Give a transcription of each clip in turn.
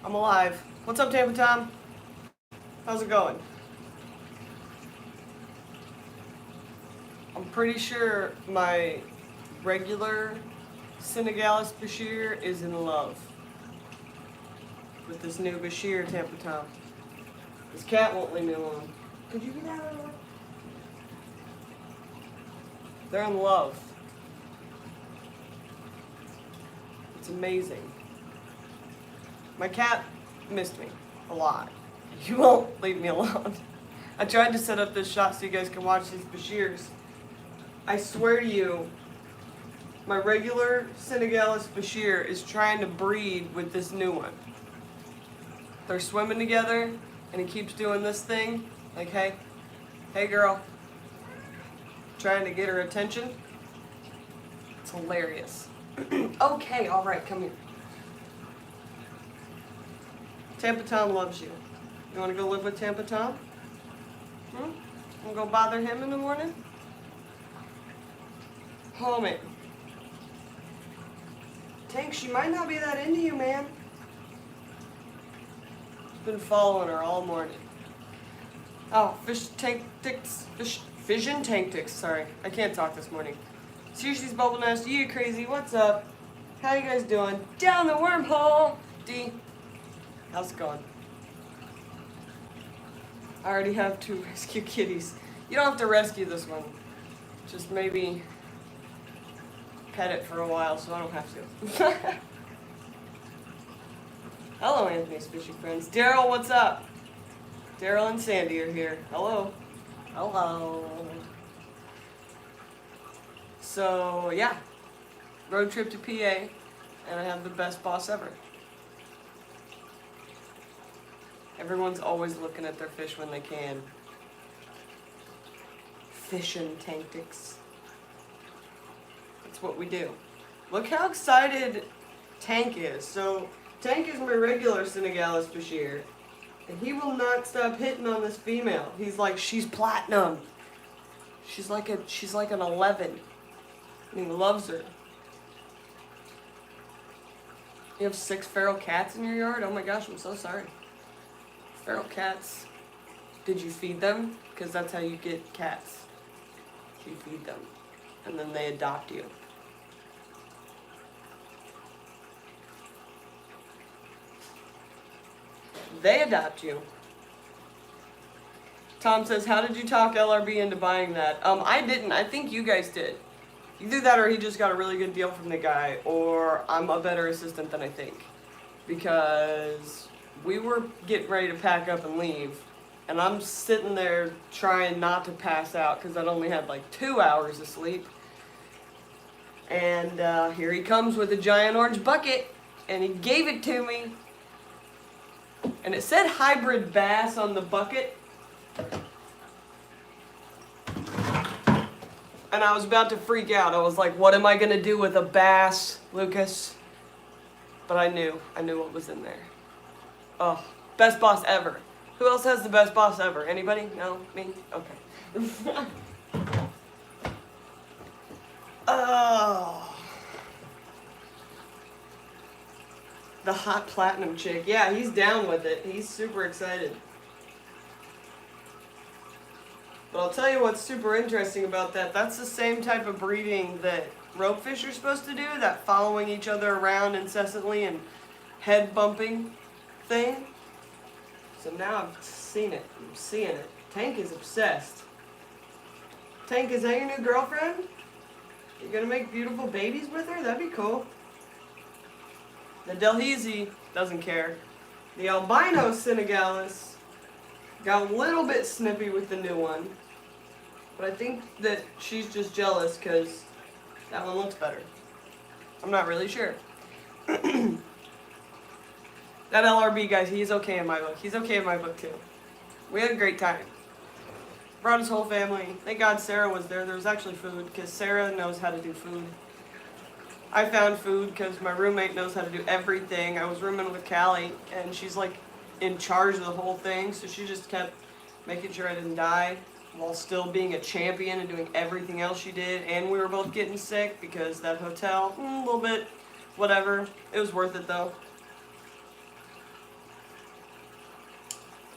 I'm alive. What's up, Tampa Tom? How's it going? I'm pretty sure my regular Senegalese Bichir is in love with this new Bichir, Tampa Tom. This cat won't leave me alone. Could you get out of the way? They're in love. It's amazing. My cat missed me a lot. You won't leave me alone. I tried to set up this shot so you guys can watch these Bichirs. I swear to you, my regular Senegalese Bichir is trying to breed with this new one. They're swimming together, and he keeps doing this thing, like, hey girl, trying to get her attention. It's hilarious. Okay, all right, come here. Tampa Tom loves you. You want to go live with Tampa Tom? You want to go bother him in the morning? Homie. Tank, she might not be that into you, man. Been following her all morning. Oh, fission tank sorry. I can't talk this morning. Seriously's bubble nest, you crazy, what's up? How you guys doing? Down the wormhole! D. How's it going? I already have 2 rescue kitties. You don't have to rescue this one. Just maybe pet it for a while so I don't have to. Hello, Anthony's fishy friends. Daryl, what's up? Daryl and Sandy are here. Hello. Hello. So, yeah. Road trip to PA, and I have the best boss ever. Everyone's always looking at their fish when they can. Fishing tantics. That's what we do. Look how excited Tank is. So, Tank is my regular Senegalese Bichir, and he will not stop hitting on this female. He's like, she's platinum. She's like an 11. And he loves her. You have 6 feral cats in your yard? Oh my gosh, I'm so sorry. Feral cats. Did you feed them? Because that's how you get cats. You feed them. And then they adopt you. They adopt you. Tom says, how did you talk LRB into buying that? I didn't. I think you guys did. Either that or he just got a really good deal from the guy, or I'm a better assistant than I think. Because we were getting ready to pack up and leave, and I'm sitting there trying not to pass out because I'd only had like 2 hours of sleep. And here he comes with a giant orange bucket, and he gave it to me. And it said hybrid bass on the bucket. And I was about to freak out. I was like, what am I going to do with a bass, Lucas? But I knew what was in there. Oh, best boss ever. Who else has the best boss ever? Anybody? No? Me? Okay. Oh. The hot platinum chick. Yeah, he's down with it. He's super excited. But I'll tell you what's super interesting about that. That's the same type of breeding that ropefish are supposed to do, that following each other around incessantly and head bumping thing. So now I've seen it. I'm seeing it. Tank is obsessed. Tank, is that your new girlfriend? You gonna make beautiful babies with her? That'd be cool. The Delhaize doesn't care. The albino Senegalese got a little bit snippy with the new one. But I think that she's just jealous because that one looks better. I'm not really sure. That LRB, guys, he's okay in my book. He's okay in my book, too. We had a great time. Brought his whole family. Thank God Sarah was there. There was actually food because Sarah knows how to do food. I found food because my roommate knows how to do everything. I was rooming with Callie, and she's like in charge of the whole thing, so she just kept making sure I didn't die while still being a champion and doing everything else she did. And we were both getting sick because that hotel, a little bit, whatever. It was worth it though.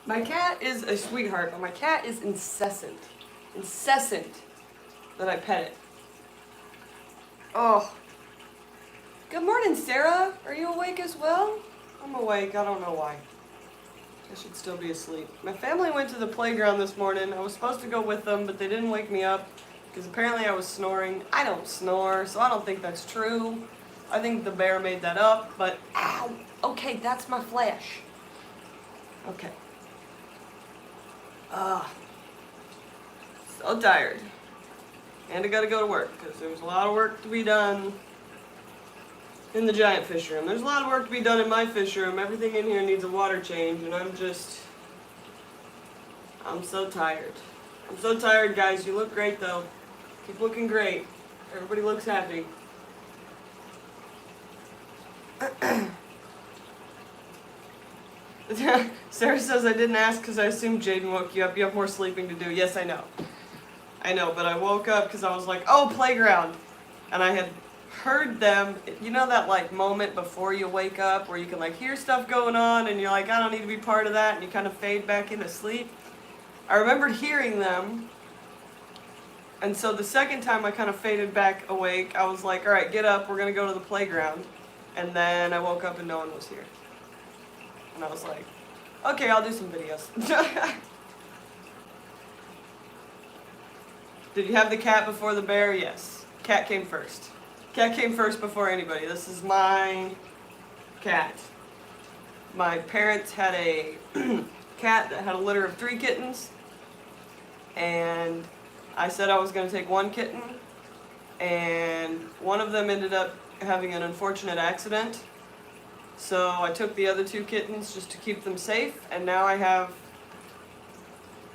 My cat is a sweetheart, but my cat is incessant. Incessant that I pet it. Oh. Good morning, Sarah. Are you awake as well? I'm awake. I don't know why. I should still be asleep. My family went to the playground this morning. I was supposed to go with them, but they didn't wake me up because apparently I was snoring. I don't snore, so I don't think that's true. I think the bear made that up, but ow! Okay, that's my flesh. Okay. So tired. And I gotta go to work because there's a lot of work to be done in the giant fish room. There's a lot of work to be done in my fish room. Everything in here needs a water change, and I'm so tired. I'm so tired, guys. You look great, though. Keep looking great. Everybody looks happy. Sarah says I didn't ask because I assumed Jaden woke you up. You have more sleeping to do. Yes, I know. I know, but I woke up because I was like, oh, playground. And I had heard them, you know that like moment before you wake up where you can like hear stuff going on and you're like, I don't need to be part of that, and you kind of fade back into sleep. I remembered hearing them, and so the second time I kind of faded back awake, I was like, all right, get up, we're going to go to the playground. And then I woke up and no one was here. And I was like, okay, I'll do some videos. Did you have the cat before the bear? Yes. Cat came first. Cat came first before anybody. This is my cat. My parents had a cat that had a litter of 3 kittens. And I said I was going to take 1 kitten. And one of them ended up having an unfortunate accident. So I took the other 2 kittens just to keep them safe. And now I have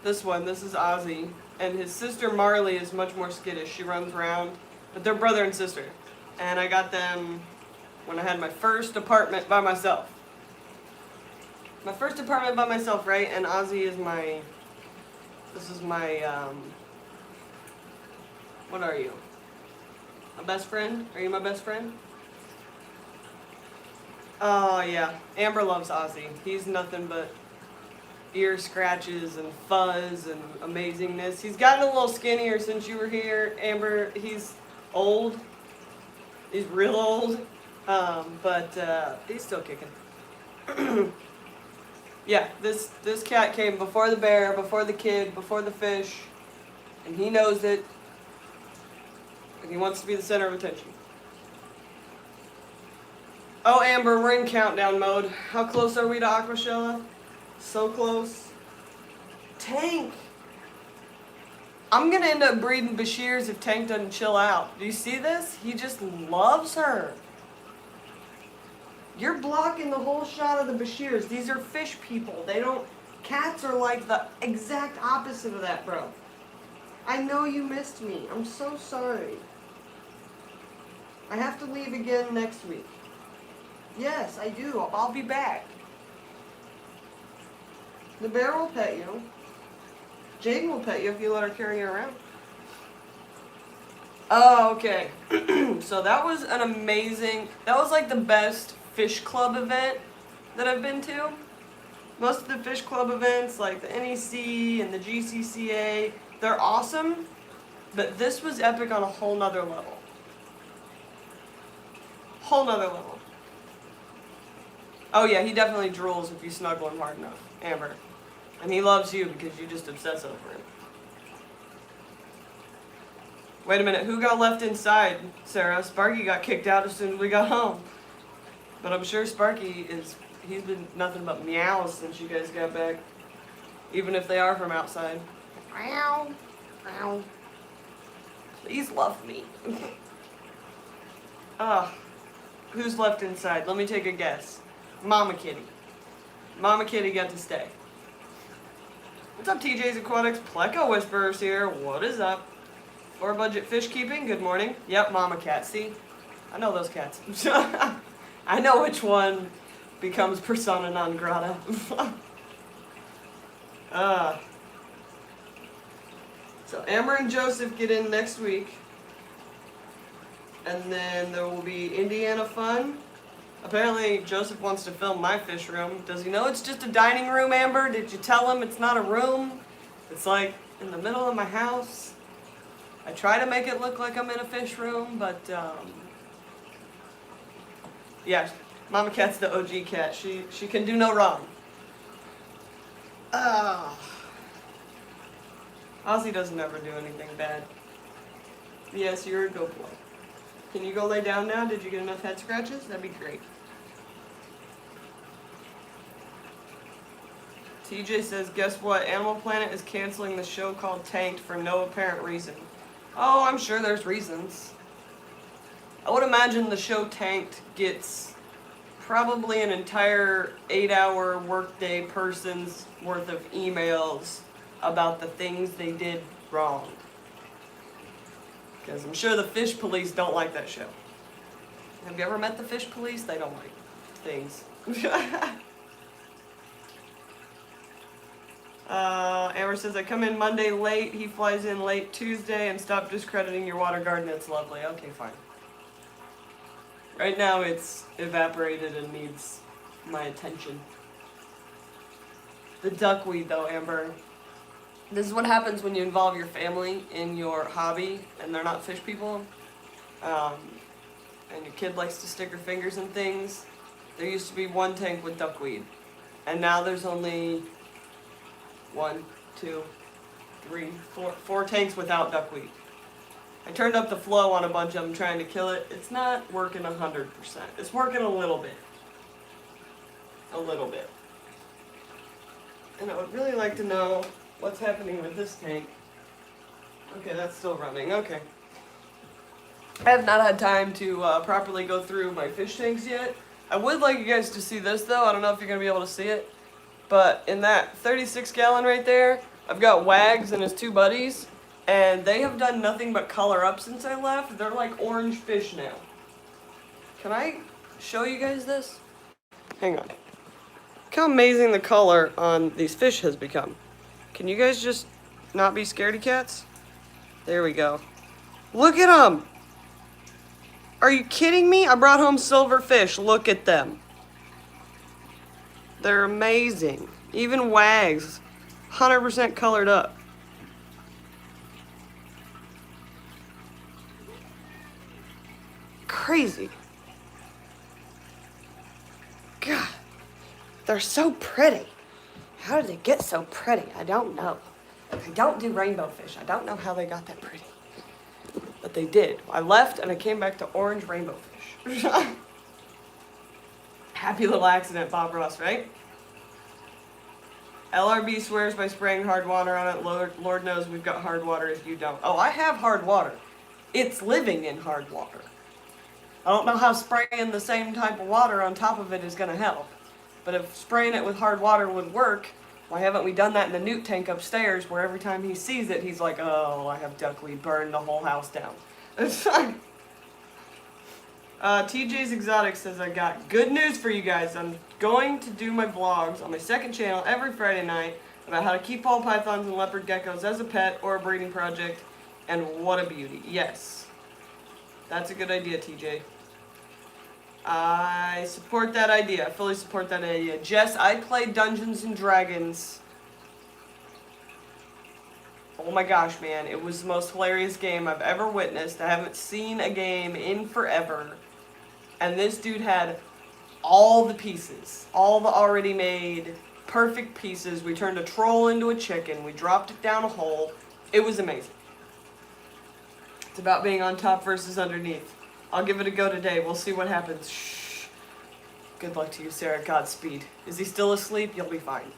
this one. This is Ozzy. And his sister Marley is much more skittish. She runs around. But they're brother and sister. And I got them when I had my first apartment by myself. My first apartment by myself, right? And Ozzy is my... This is my... What are you? A best friend? Are you my best friend? Oh, yeah. Amber loves Ozzy. He's nothing but ear scratches and fuzz and amazingness. He's gotten a little skinnier since you were here, Amber. He's old. He's real old. But he's still kicking. Yeah, this cat came before the bear, before the kid, before the fish. And he knows it. And he wants to be the center of attention. Oh, Amber, we're in countdown mode. How close are we to AquaShella? So close. Tank! I'm going to end up breeding Bichirs if Tank doesn't chill out. Do you see this? He just loves her. You're blocking the whole shot of the Bichirs. These are fish people. They don't... Cats are like the exact opposite of that, bro. I know you missed me. I'm so sorry. I have to leave again next week. Yes, I do. I'll be back. The bear will pet you. Jaden will pet you if you let her carry you around. Oh, okay. So that was an amazing... That was like the best fish club event that I've been to. Most of the fish club events, like the NEC and the GCCA, they're awesome. But this was epic on a whole nother level. Whole nother level. Oh yeah, he definitely drools if you snuggle him hard enough, Amber. And he loves you because you just obsess over him. Wait a minute, who got left inside, Sarah? Sparky got kicked out as soon as we got home. But I'm sure Sparky he's been nothing but meows since you guys got back. Even if they are from outside. Meow, meow. Please love me. Who's left inside? Let me take a guess. Mama Kitty. Mama Kitty got to stay. What's up, TJ's Aquatics? Pleco Whisperers here. What is up? For budget fish keeping. Good morning. Yep, Mama Cat. See? I know those cats. I know which one becomes persona non grata. So Amber and Joseph get in next week. And then there will be Indiana Fun. Apparently, Joseph wants to film my fish room. Does he know it's just a dining room, Amber? Did you tell him it's not a room? It's like in the middle of my house. I try to make it look like I'm in a fish room, but yeah, Mama Cat's the OG cat. She can do no wrong. Ozzy doesn't ever do anything bad. Yes, you're a good boy. Can you go lay down now? Did you get enough head scratches? That'd be great. TJ says, guess what? Animal Planet is canceling the show called Tanked for no apparent reason. Oh, I'm sure there's reasons. I would imagine the show Tanked gets probably an entire 8-hour workday person's worth of emails about the things they did wrong. Because I'm sure the fish police don't like that show. Have you ever met the fish police? They don't like things. Amber says, I come in Monday late, he flies in late Tuesday, and stop discrediting your water garden, it's lovely. Okay, fine. Right now it's evaporated and needs my attention. The duckweed though, Amber. This is what happens when you involve your family in your hobby and they're not fish people. And your kid likes to stick her fingers in things. There used to be one tank with duckweed. And now there's only 1, 2, 3, 4 tanks without duckweed. I turned up the flow on a bunch of them trying to kill it. It's not working 100%. It's working a little bit. A little bit. And I would really like to know what's happening with this tank. Okay, that's still running. Okay. I have not had time to properly go through my fish tanks yet. I would like you guys to see this though. I don't know if you're going to be able to see it. But in that 36 gallon right there, I've got Wags and his 2 buddies. And they have done nothing but color up since I left. They're like orange fish now. Can I show you guys this? Hang on. Look how amazing the color on these fish has become. Can you guys just not be scaredy cats? There we go. Look at them! Are you kidding me? I brought home silver fish. Look at them. They're amazing. Even Wags. 100% colored up. Crazy. God. They're so pretty. How did they get so pretty? I don't know. I don't do rainbow fish. I don't know how they got that pretty. But they did. I left and I came back to orange rainbow fish. Happy little accident, Bob Ross, right? LRB swears by spraying hard water on it. Lord knows we've got hard water if you don't. Oh, I have hard water. It's living in hard water. I don't know how spraying the same type of water on top of it is going to help. But if spraying it with hard water would work, why haven't we done that in the newt tank upstairs where every time he sees it, he's like, oh, I have duckweed, burn the whole house down. TJ's Exotic says, I got good news for you guys. I'm going to do my vlogs on my second channel every Friday night about how to keep ball pythons and leopard geckos as a pet or a breeding project. And what a beauty. Yes. That's a good idea, TJ. I support that idea. I fully support that idea. Jess, I played Dungeons and Dragons. Oh my gosh, man. It was the most hilarious game I've ever witnessed. I haven't seen a game in forever. And this dude had all the pieces. All the already made perfect pieces. We turned a troll into a chicken. We dropped it down a hole. It was amazing. It's about being on top versus underneath. I'll give it a go today. We'll see what happens. Shh. Good luck to you, Sarah. Godspeed. Is he still asleep? You'll be fine.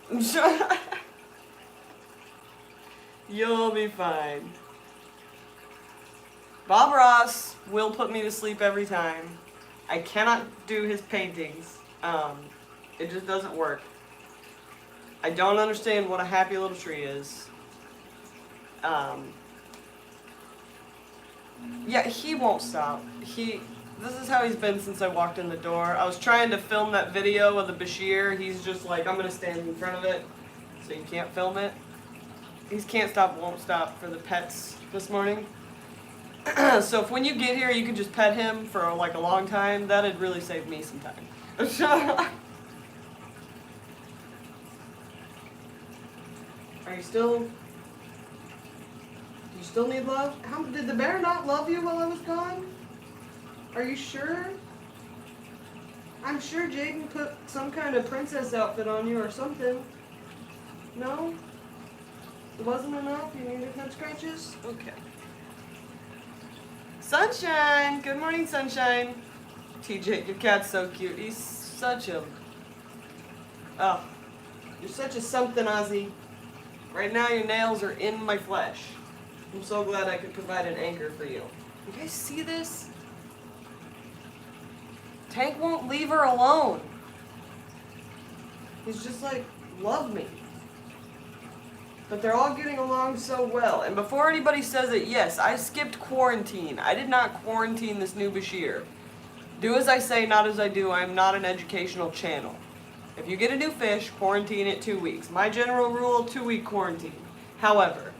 You'll be fine. Bob Ross will put me to sleep every time. I cannot do his paintings. It just doesn't work. I don't understand what a happy little tree is. Yeah, he won't stop. This is how he's been since I walked in the door. I was trying to film that video of the Bichir. He's just like, I'm going to stand in front of it, so you can't film it. He can't stop, won't stop for the pets this morning. So if when you get here, you could just pet him for like a long time, that'd really save me some time. Are you still... Do you still need love? Did the bear not love you while I was gone? Are you sure? I'm sure Jaden put some kind of princess outfit on you or something. No? It wasn't enough? You needed head scratches? Okay. Sunshine! Good morning, Sunshine. TJ, your cat's so cute. He's such a... Oh. You're such a something, Ozzy. Right now your nails are in my flesh. I'm so glad I could provide an anchor for you. You guys see this? Tank won't leave her alone. He's just like, love me. But they're all getting along so well. And before anybody says it, yes, I skipped quarantine. I did not quarantine this new Bichir. Do as I say, not as I do. I'm not an educational channel. If you get a new fish, quarantine it 2 weeks. My general rule, 2-week quarantine. However,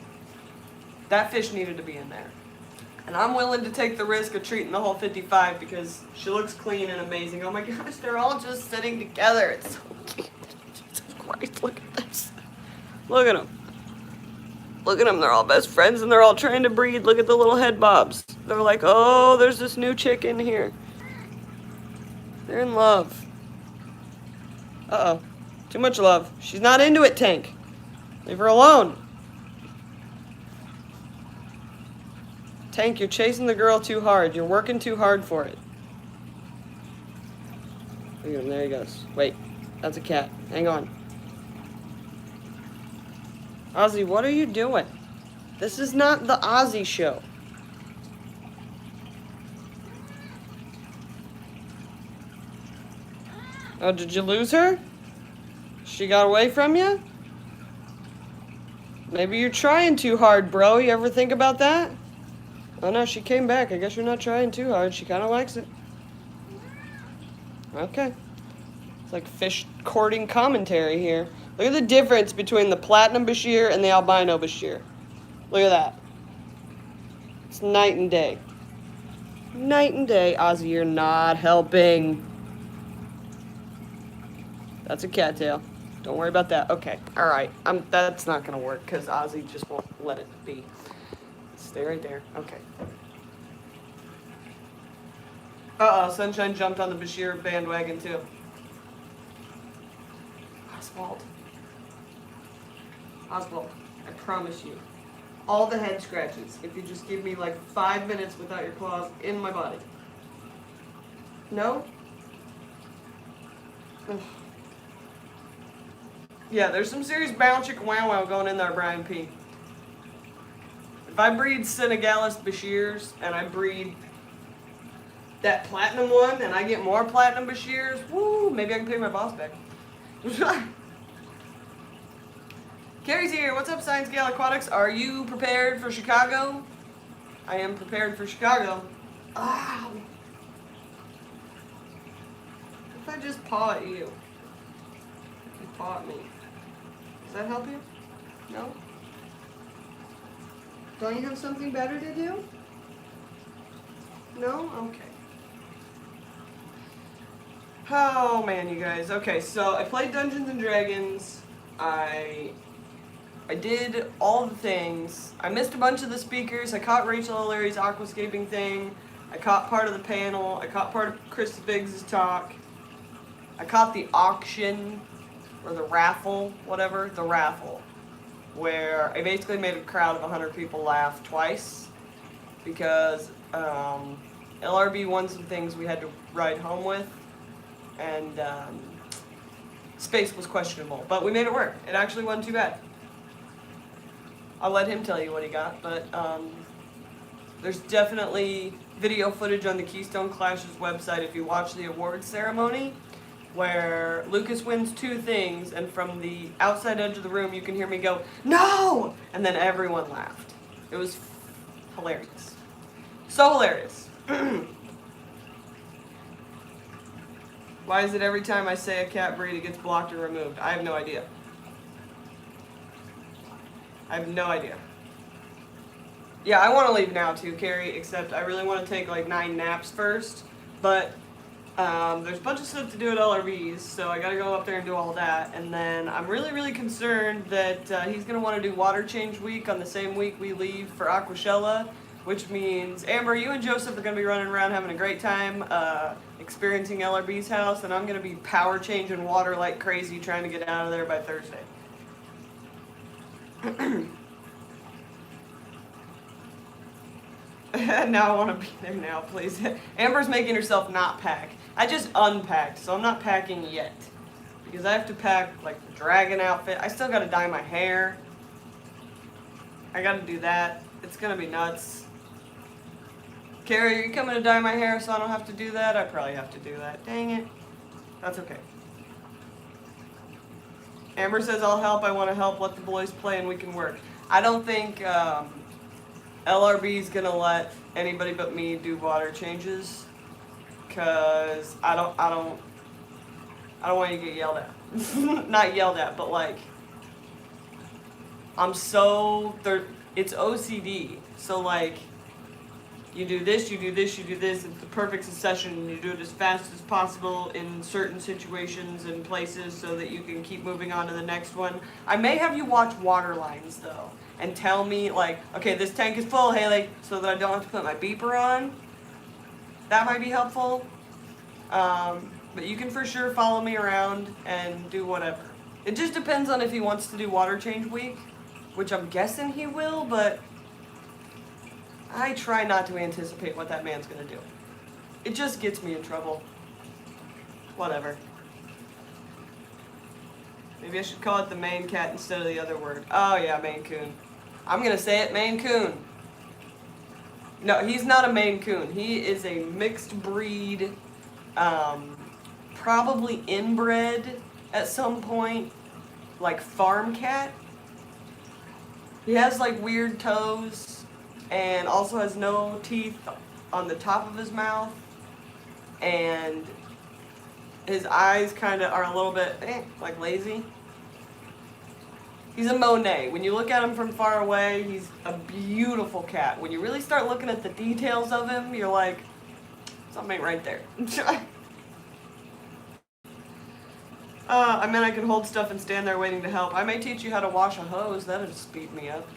that fish needed to be in there. And I'm willing to take the risk of treating the whole 55 because she looks clean and amazing. Oh my gosh, they're all just sitting together. It's so cute. Jesus Christ, look at this. Look at them. Look at them, they're all best friends and they're all trying to breed. Look at the little head bobs. They're like, oh, there's this new chick in here. They're in love. Uh-oh. Too much love. She's not into it, Tank. Leave her alone. Tank, you're chasing the girl too hard. You're working too hard for it. Look at him, there he goes. Wait, that's a cat. Hang on. Ozzy, what are you doing? This is not the Ozzy show. Oh, did you lose her? She got away from you? Maybe you're trying too hard, bro. You ever think about that? Oh no, she came back. I guess you're not trying too hard. She kind of likes it. Okay. It's like fish courting commentary here. Look at the difference between the platinum Bichir and the albino Bichir. Look at that. It's night and day. Night and day. Ozzy, you're not helping. That's a cattail. Don't worry about that. Okay. Alright. That's not going to work because Ozzy just won't let it be. Stay right there. Okay. Uh-oh. Sunshine jumped on the Bichir bandwagon too. Oswald. Oswald, I promise you, all the head scratches, if you just give me like 5 minutes without your claws in my body. No? Ugh. Yeah, there's some serious bounce chicka wow wow going in there, Brian P. If I breed Senegalese Bichirs and I breed that platinum one and I get more platinum Bichirs, woo, maybe I can pay my boss back. Carrie's here. What's up, Science Gale Aquatics? Are you prepared for Chicago? I am prepared for Chicago. Ow. If I just paw at you? You paw at me. Does that help you? No? Don't you have something better to do? No? Okay. Oh man, you guys. Okay, so I played Dungeons and Dragons. I did all the things. I missed a bunch of the speakers. I caught Rachel O'Leary's aquascaping thing. I caught part of the panel. I caught part of Chris Biggs' talk. I caught the auction, or the raffle, whatever, the raffle, where I basically made a crowd of 100 people laugh twice because LRB won some things we had to ride home with, and space was questionable, but we made it work. It actually wasn't too bad. I'll let him tell you what he got, but there's definitely video footage on the Keystone Clash's website if you watch the awards ceremony, where Lucas wins 2 things, and from the outside edge of the room you can hear me go, "No!" And then everyone laughed. It was hilarious. So hilarious. Why is it every time I say a cat breed it gets blocked or removed? I have no idea. I have no idea. Yeah, I want to leave now too, Carrie, except I really want to take like 9 naps first, but There's a bunch of stuff to do at LRB's, so I gotta go up there and do all that. And then I'm really, really concerned that he's gonna want to do water change week on the same week we leave for AquaShella, which means, Amber, you and Joseph are gonna be running around having a great time experiencing LRB's house, and I'm gonna be power changing water like crazy trying to get out of there by Thursday. Now I want to be there now, please. Amber's making herself not pack. I just unpacked, so I'm not packing yet. Because I have to pack, like, the dragon outfit. I still got to dye my hair. I got to do that. It's going to be nuts. Carrie, are you coming to dye my hair so I don't have to do that? I probably have to do that. Dang it. That's okay. Amber says, I'll help. I want to help. Let the boys play and we can work. I don't think LRB's going to let anybody but me do water changes. Because I don't want you to get yelled at. Not yelled at, but like, it's OCD. So like, you do this, you do this, you do this. It's the perfect succession, and you do it as fast as possible in certain situations and places so that you can keep moving on to the next one. I may have you watch water lines though, and tell me like, okay, this tank is full, Haley, so that I don't have to put my beeper on. That might be helpful. But you can for sure follow me around and do whatever. It just depends on if he wants to do water change week, which I'm guessing he will, but I try not to anticipate what that man's gonna do. It just gets me in trouble. Whatever. Maybe I should call it the Maine cat instead of the other word. Oh yeah, Maine Coon. I'm gonna say it, Maine Coon. No, he's not a Maine Coon. He is a mixed breed, probably inbred at some point, like farm cat. He has like weird toes and also has no teeth on the top of his mouth, and his eyes kind of are a little bit like lazy. He's a Monet. When you look at him from far away, he's a beautiful cat. When you really start looking at the details of him, you're like, something ain't right there. I mean, I can hold stuff and stand there waiting to help. I may teach you how to wash a hose. That'll speed me up.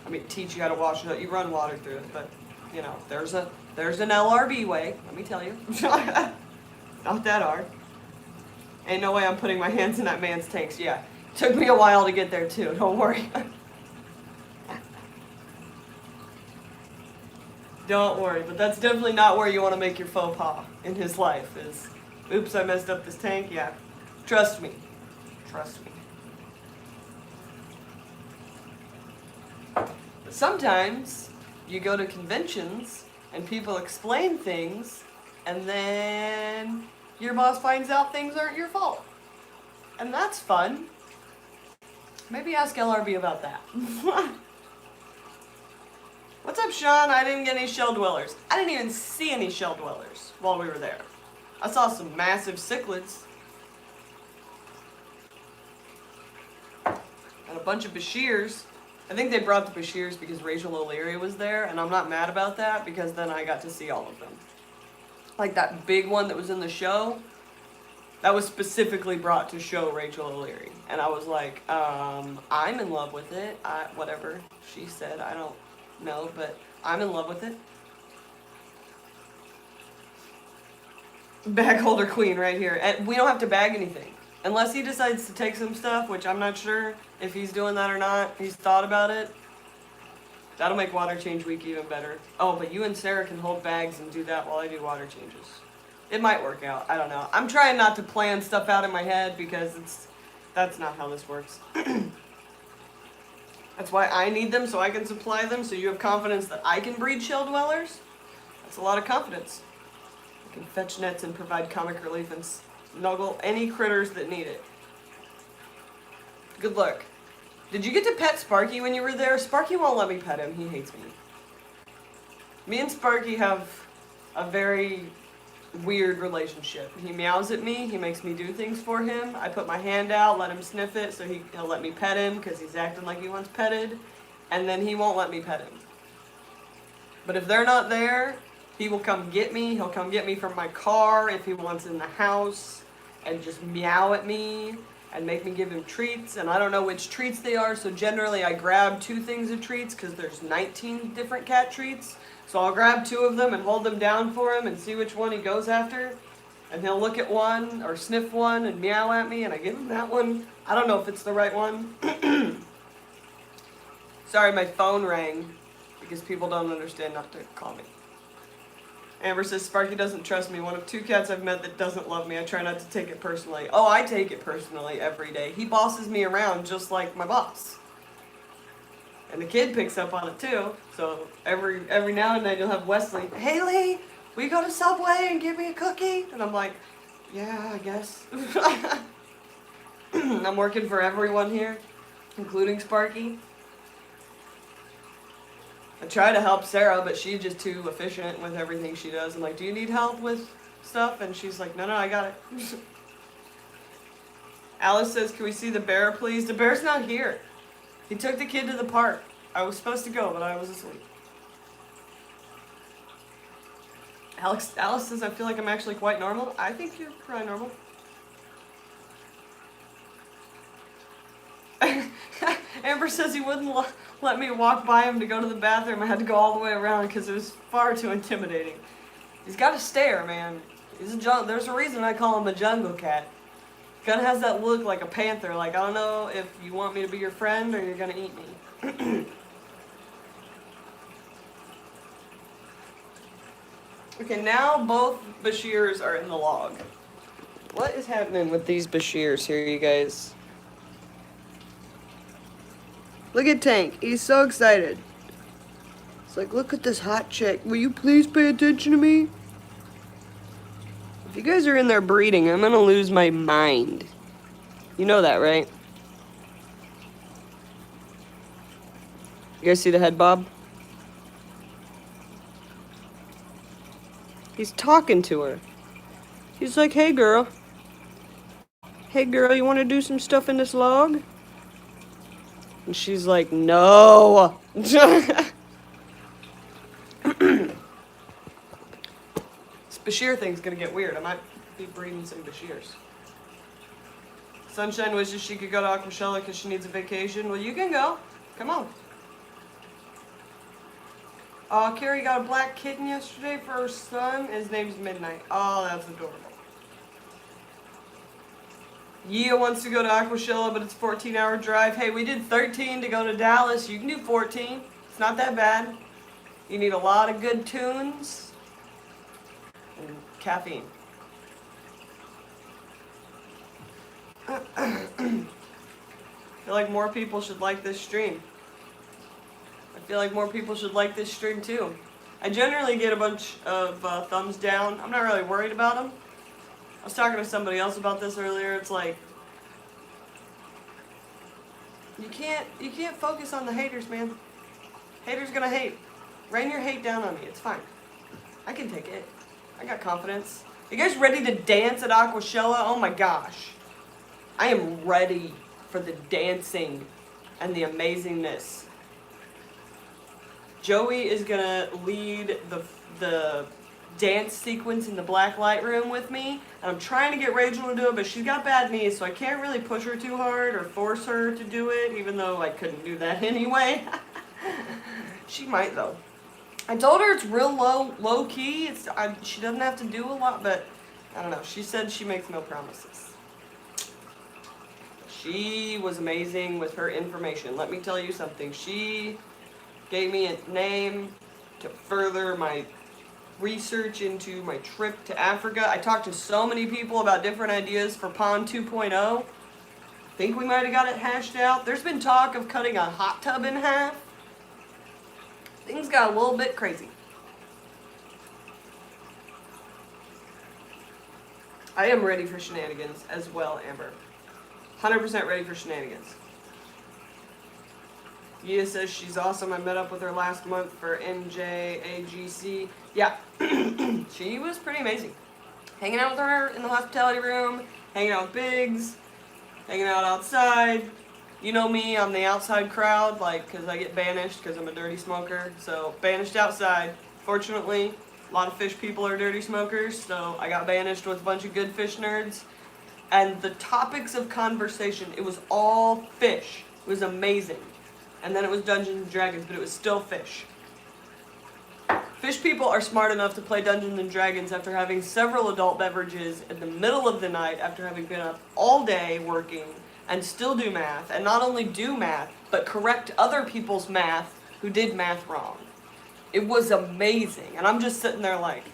I mean, teach you how to wash it. You run water through it, but you know, there's an LRB way. Let me tell you, not that hard. Ain't no way I'm putting my hands in that man's tanks. Yeah, took me a while to get there too. Don't worry. Don't worry, but that's definitely not where you want to make your faux pas in his life. Is, oops, I messed up this tank. Yeah, trust me. Trust me. But sometimes you go to conventions and people explain things, and then your boss finds out things aren't your fault. And that's fun. Maybe ask LRB about that. What's up, Sean? I didn't get any shell dwellers. I didn't even see any shell dwellers while we were there. I saw some massive cichlids. And a bunch of Bichirs. I think they brought the Bichirs because Rachel O'Leary was there, and I'm not mad about that because then I got to see all of them. Like that big one that was in the show, that was specifically brought to show Rachel O'Leary. And I was like, I'm in love with it. Whatever she said, I don't know, but I'm in love with it. Bag holder queen right here. And we don't have to bag anything. Unless he decides to take some stuff, which I'm not sure if he's doing that or not. He's thought about it. That'll make water change week even better. Oh, but you and Sarah can hold bags and do that while I do water changes. It might work out. I don't know. I'm trying not to plan stuff out in my head because that's not how this works. That's why I need them, so I can supply them, so you have confidence that I can breed shell dwellers. That's a lot of confidence. I can fetch nets and provide comic relief and snuggle any critters that need it. Good luck. Did you get to pet Sparky when you were there? Sparky won't let me pet him. He hates me. Me and Sparky have a very weird relationship. He meows at me. He makes me do things for him. I put my hand out, let him sniff it, so he'll let me pet him because he's acting like he wants petted. And then he won't let me pet him. But if they're not there, He will come get me. He'll come get me from my car if he wants in the house and just meow at me and make me give him treats. And I don't know which treats they are, so generally I grab 2 things of treats because there's 19 different cat treats. So I'll grab 2 of them and hold them down for him and see which one he goes after. And he'll look at one or sniff one and meow at me and I give him that one. I don't know if it's the right one. Sorry, my phone rang because people don't understand not to call me. Amber says, Sparky doesn't trust me. One of 2 cats I've met that doesn't love me. I try not to take it personally. Oh, I take it personally every day. He bosses me around just like my boss. And the kid picks up on it too. So every now and then you'll have Wesley, Haley, will you go to Subway and give me a cookie? And I'm like, yeah, I guess. I'm working for everyone here, including Sparky. I try to help Sarah, but she's just too efficient with everything she does. I'm like, do you need help with stuff? And she's like, no, I got it. Alice says, can we see the bear, please? The bear's not here. He took the kid to the park. I was supposed to go, but I was asleep. Alice says, I feel like I'm actually quite normal. I think you're probably normal. Amber says he wouldn't let me walk by him to go to the bathroom. I had to go all the way around because it was far too intimidating. He's got a stare, man. There's a reason I call him a jungle cat. Kind of has that look like a panther. Like, I don't know if you want me to be your friend or you're going to eat me. Okay, now both Bichirs are in the log. What is happening with these Bichirs here, you guys? Look at Tank. He's so excited. It's like, look at this hot chick. Will you please pay attention to me? If you guys are in there breeding, I'm gonna lose my mind. You know that, right? You guys see the head bob? He's talking to her. He's like, hey girl. Hey girl, you wanna do some stuff in this log? And she's like, no. This Bichir thing's gonna get weird. I might be breeding some Bichirs. Sunshine wishes she could go to AquaShella because she needs a vacation. Well, you can go. Come on. Carrie got a black kitten yesterday for her son. His name's Midnight. Oh, that's adorable. Yia wants to go to AquaShella, but it's a 14-hour drive. Hey, we did 13 to go to Dallas. You can do 14. It's not that bad. You need a lot of good tunes and caffeine. I feel like more people should like this stream. I feel like more people should like this stream too. I generally get a bunch of thumbs down. I'm not really worried about them. I was talking to somebody else about this earlier. It's like you can't focus on the haters, man. Haters gonna hate. Rain your hate down on me. It's fine. I can take it. I got confidence. You guys ready to dance at AquaShella? Oh my gosh. I am ready for the dancing and the amazingness. Joey is gonna lead the dance sequence in the black light room with me, and I'm trying to get Rachel to do it, but she's got bad knees, so I can't really push her too hard or force her to do it, even though I couldn't do that anyway. She might though. I told her it's real low key. She doesn't have to do a lot, but I don't know. She said she makes no promises. She was amazing with her information. Let me tell you something. She gave me a name to further my research into my trip to Africa. I talked to so many people about different ideas for Pond 2.0. I think we might have got it hashed out. There's been talk of cutting a hot tub in half. Things got a little bit crazy. I am ready for shenanigans as well, Amber. 100% ready for shenanigans. Yia says she's awesome. I met up with her last month for NJAGC. Yeah, she was pretty amazing. Hanging out with her in the hospitality room, hanging out with Biggs, hanging out outside. You know me, I'm the outside crowd, like, because I get banished because I'm a dirty smoker. So, banished outside. Fortunately, A lot of fish people are dirty smokers, so I got banished with a bunch of good fish nerds. And the topics of conversation, it was all fish. It was amazing. And then it was Dungeons and Dragons, but it was still fish. Fish people are smart enough to play Dungeons and Dragons after having several adult beverages in the middle of the night after having been up all day working and still do math. And not only do math, but correct other people's math who did math wrong. It was amazing. And I'm just sitting there like...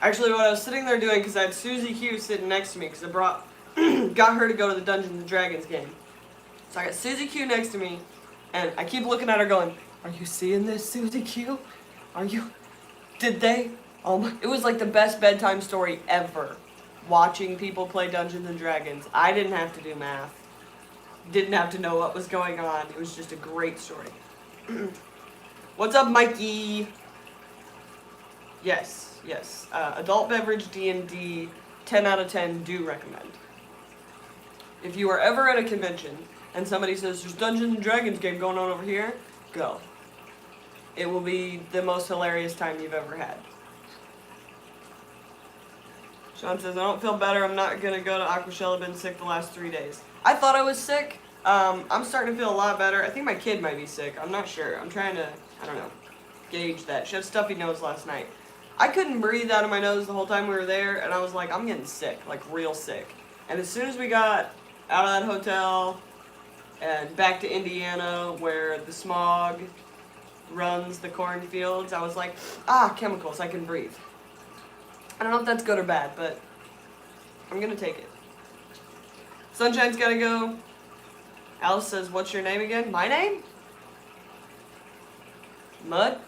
Actually, what I was sitting there doing, because I had Susie Q sitting next to me, because I got her to go to the Dungeons and Dragons game. So I got Susie Q next to me, and I keep looking at her going, are you seeing this, Susie Q? Are you? Did they? Oh my, it was like the best bedtime story ever. Watching people play Dungeons and Dragons. I didn't have to do math. Didn't have to know what was going on. It was just a great story. What's up, Mikey? Yes. Adult beverage D&D, 10 out of 10, do recommend. If you are ever at a convention and somebody says, there's Dungeons and Dragons game going on over here, go. It will be the most hilarious time you've ever had. Sean says, I don't feel better. I'm not going to go to AquaShella. I've been sick the last 3 days. I thought I was sick. I'm starting to feel a lot better. I think my kid might be sick. I'm not sure. I'm trying to, I don't know, gauge that. She had a stuffy nose last night. I couldn't breathe out of my nose the whole time we were there, and I was like, I'm getting sick, like real sick. And as soon as we got out of that hotel and back to Indiana where the smog runs the cornfields, I was like, chemicals, I can breathe. I don't know if that's good or bad, but I'm gonna take it. Sunshine's gotta go. Alice says, what's your name again? My name? Mud?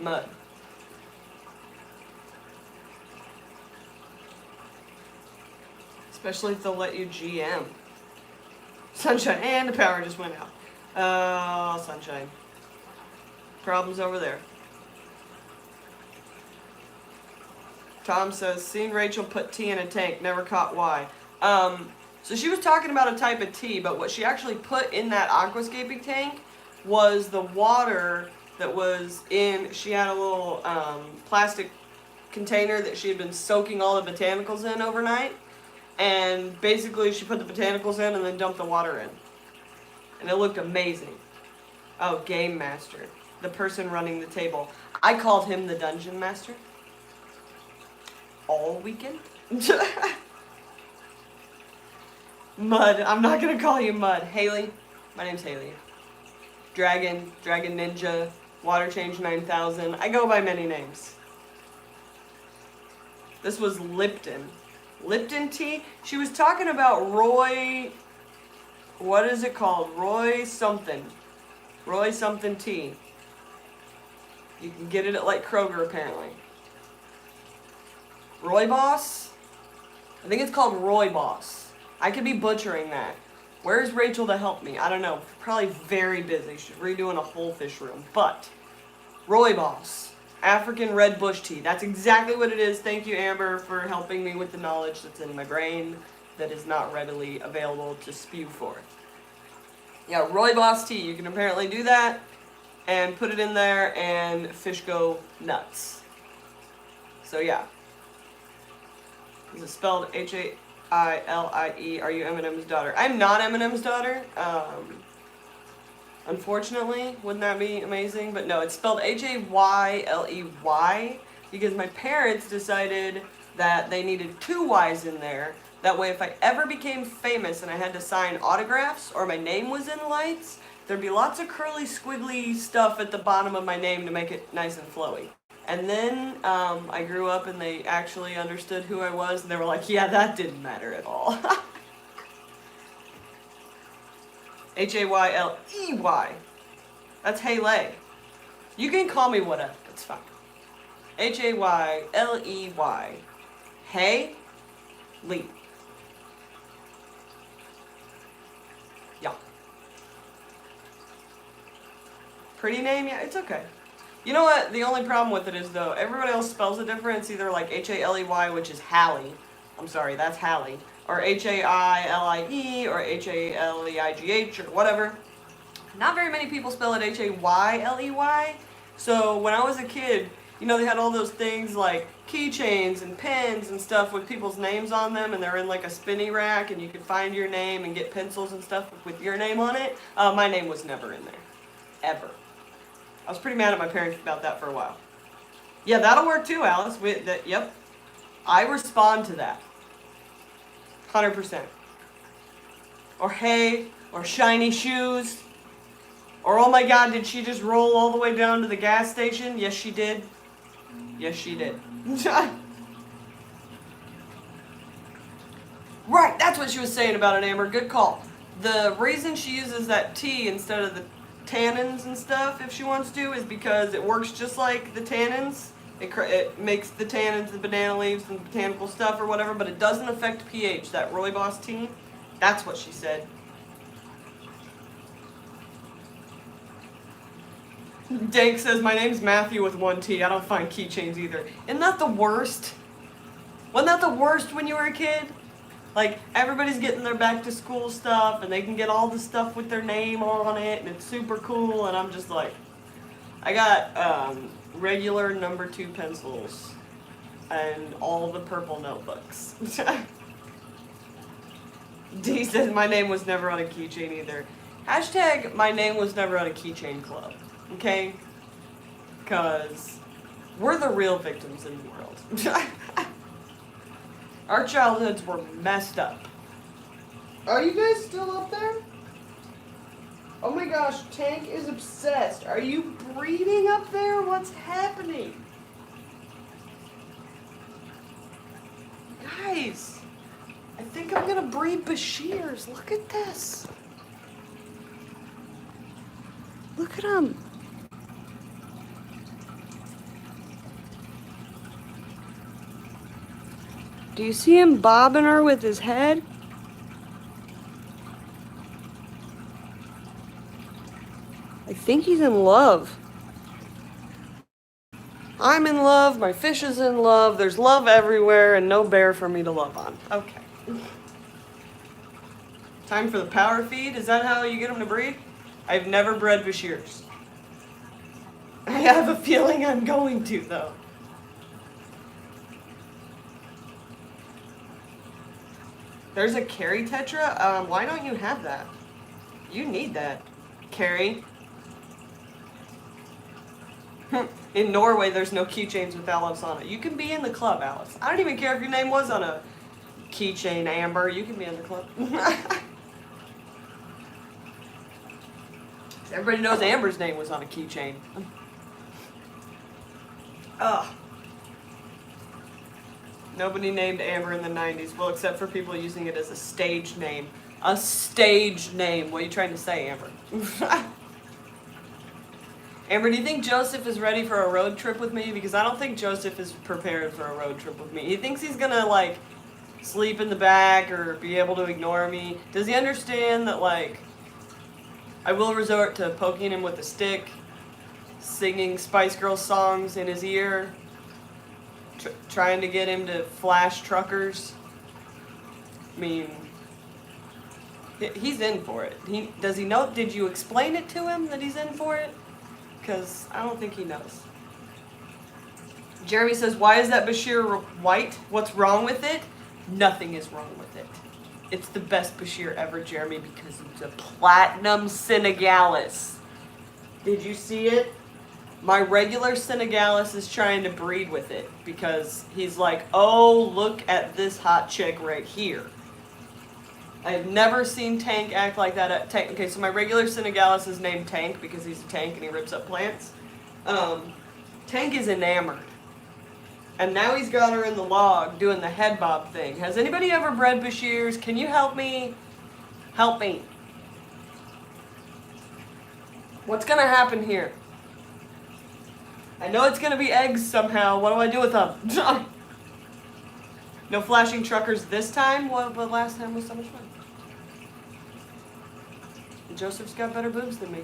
Mud. Especially if they'll let you GM. Sunshine, and the power just went out. Oh, Sunshine. Problems over there. Tom says, seen Rachel put tea in a tank, never caught why. So she was talking about a type of tea, but what she actually put in that aquascaping tank was the water that was in, she had a little plastic container that she had been soaking all the botanicals in overnight. And basically she put the botanicals in and then dumped the water in. And it looked amazing. Oh, Game Master. The person running the table. I called him the Dungeon Master. All weekend? Mud. I'm not going to call you Mud. Haley. My name's Haley. Dragon Ninja. Water Change 9000. I go by many names. This was Lipton. Lipton tea? She was talking about Roy... What is it called? Roy something. Roy something tea. You can get it at like Kroger apparently. Roy Boss? I think it's called Roy Boss. I could be butchering that. Where's Rachel to help me? I don't know. Probably very busy. She's redoing a whole fish room. But, Roy Boss. African red bush tea. That's exactly what it is. Thank you, Amber, for helping me with the knowledge that's in my brain that is not readily available to spew forth. Yeah, Roy Boss tea. You can apparently do that and put it in there and fish go nuts. So, yeah. Is it spelled H-A-I-L-I-E? Are you Eminem's daughter? I'm not Eminem's daughter. Unfortunately, wouldn't that be amazing? But no, it's spelled H-A-Y-L-E-Y because my parents decided that they needed 2 Y's in there. That way, if I ever became famous and I had to sign autographs or my name was in lights, there'd be lots of curly, squiggly stuff at the bottom of my name to make it nice and flowy. And then I grew up and they actually understood who I was and they were like, yeah, that didn't matter at all. H-A-Y-L-E-Y. That's Haley. You can call me whatever, it's fine. H-A-Y-L-E-Y. Hey, Lee. Yeah. Pretty name? Yeah, it's okay. You know what? The only problem with it is, though, everybody else spells it different. It's either like H-A-L-E-Y, which is Hallie. I'm sorry, that's Hallie. Or H-A-I-L-I-E, or H-A-L-E-I-G-H, or whatever. Not very many people spell it Hayley. So when I was a kid, you know, they had all those things like keychains and pens and stuff with people's names on them, and they're in like a spinny rack, and you could find your name and get pencils and stuff with your name on it. My name was never in there. Ever. I was pretty mad at my parents about that for a while. Yeah, that'll work too, Alice. Yep. I respond to that. 100%. Or hey, or shiny shoes. Or oh my god, did she just roll all the way down to the gas station? Yes, she did. Yes, she did. Right, that's what she was saying about it, Amber. Good call. The reason she uses that T instead of the tannins and stuff, if she wants to, is because it works just like the tannins. It makes the tannins, the banana leaves, and botanical stuff or whatever, but it doesn't affect pH. That rooibos tea, that's what she said. Dank says, my name's Matthew with one T. I don't find keychains either. Isn't that the worst? Wasn't that the worst when you were a kid? Like, everybody's getting their back to school stuff, and they can get all the stuff with their name on it, and it's super cool, and I'm just like, I got regular number 2 pencils, and all the purple notebooks. D says, my name was never on a keychain either. Hashtag, my name was never on a keychain club. Okay? Because we're the real victims in the world. Our childhoods were messed up. Are you guys still up there? Oh my gosh, Tank is obsessed. Are you breeding up there? What's happening? Guys, I think I'm gonna breed Bichirs. Look at this. Look at him. Do you see him bobbing her with his head? I think he's in love. I'm in love, my fish is in love, there's love everywhere, and no bear for me to love on. Okay. Time for the power feed? Is that how you get them to breed? I've never bred Bichirs. I have a feeling I'm going to, though. There's a Carrie Tetra? Why don't you have that? You need that, Carrie. In Norway, there's no keychains with Alice on it. You can be in the club, Alice. I don't even care if your name was on a keychain, Amber. You can be in the club. Everybody knows Amber's name was on a keychain. Ugh. Nobody named Amber in the 90s. Well, except for people using it as a stage name. A stage name. What are you trying to say, Amber? Amber, do you think Joseph is ready for a road trip with me? Because I don't think Joseph is prepared for a road trip with me. He thinks he's gonna, like, sleep in the back or be able to ignore me. Does he understand that, like, I will resort to poking him with a stick, singing Spice Girls songs in his ear, trying to get him to flash truckers? I mean, he's in for it. Does he know? Did you explain it to him that he's in for it? Because I don't think he knows. Jeremy says, why is that Bichir white? What's wrong with it? Nothing is wrong with it. It's the best Bichir ever, Jeremy, because it's a platinum Senegalis. Did you see it? My regular Senegalis is trying to breed with it because he's like, oh, look at this hot chick right here. I've never seen Tank act like that at Tank. Okay, so my regular Senegalis is named Tank because he's a tank and he rips up plants. Tank is enamored. And now he's got her in the log doing the head bob thing. Has anybody ever bred Bichirs? Can you help me? Help me. What's going to happen here? I know it's going to be eggs somehow. What do I do with them? No flashing truckers this time? Well, but last time was so much fun. Joseph's got better boobs than me.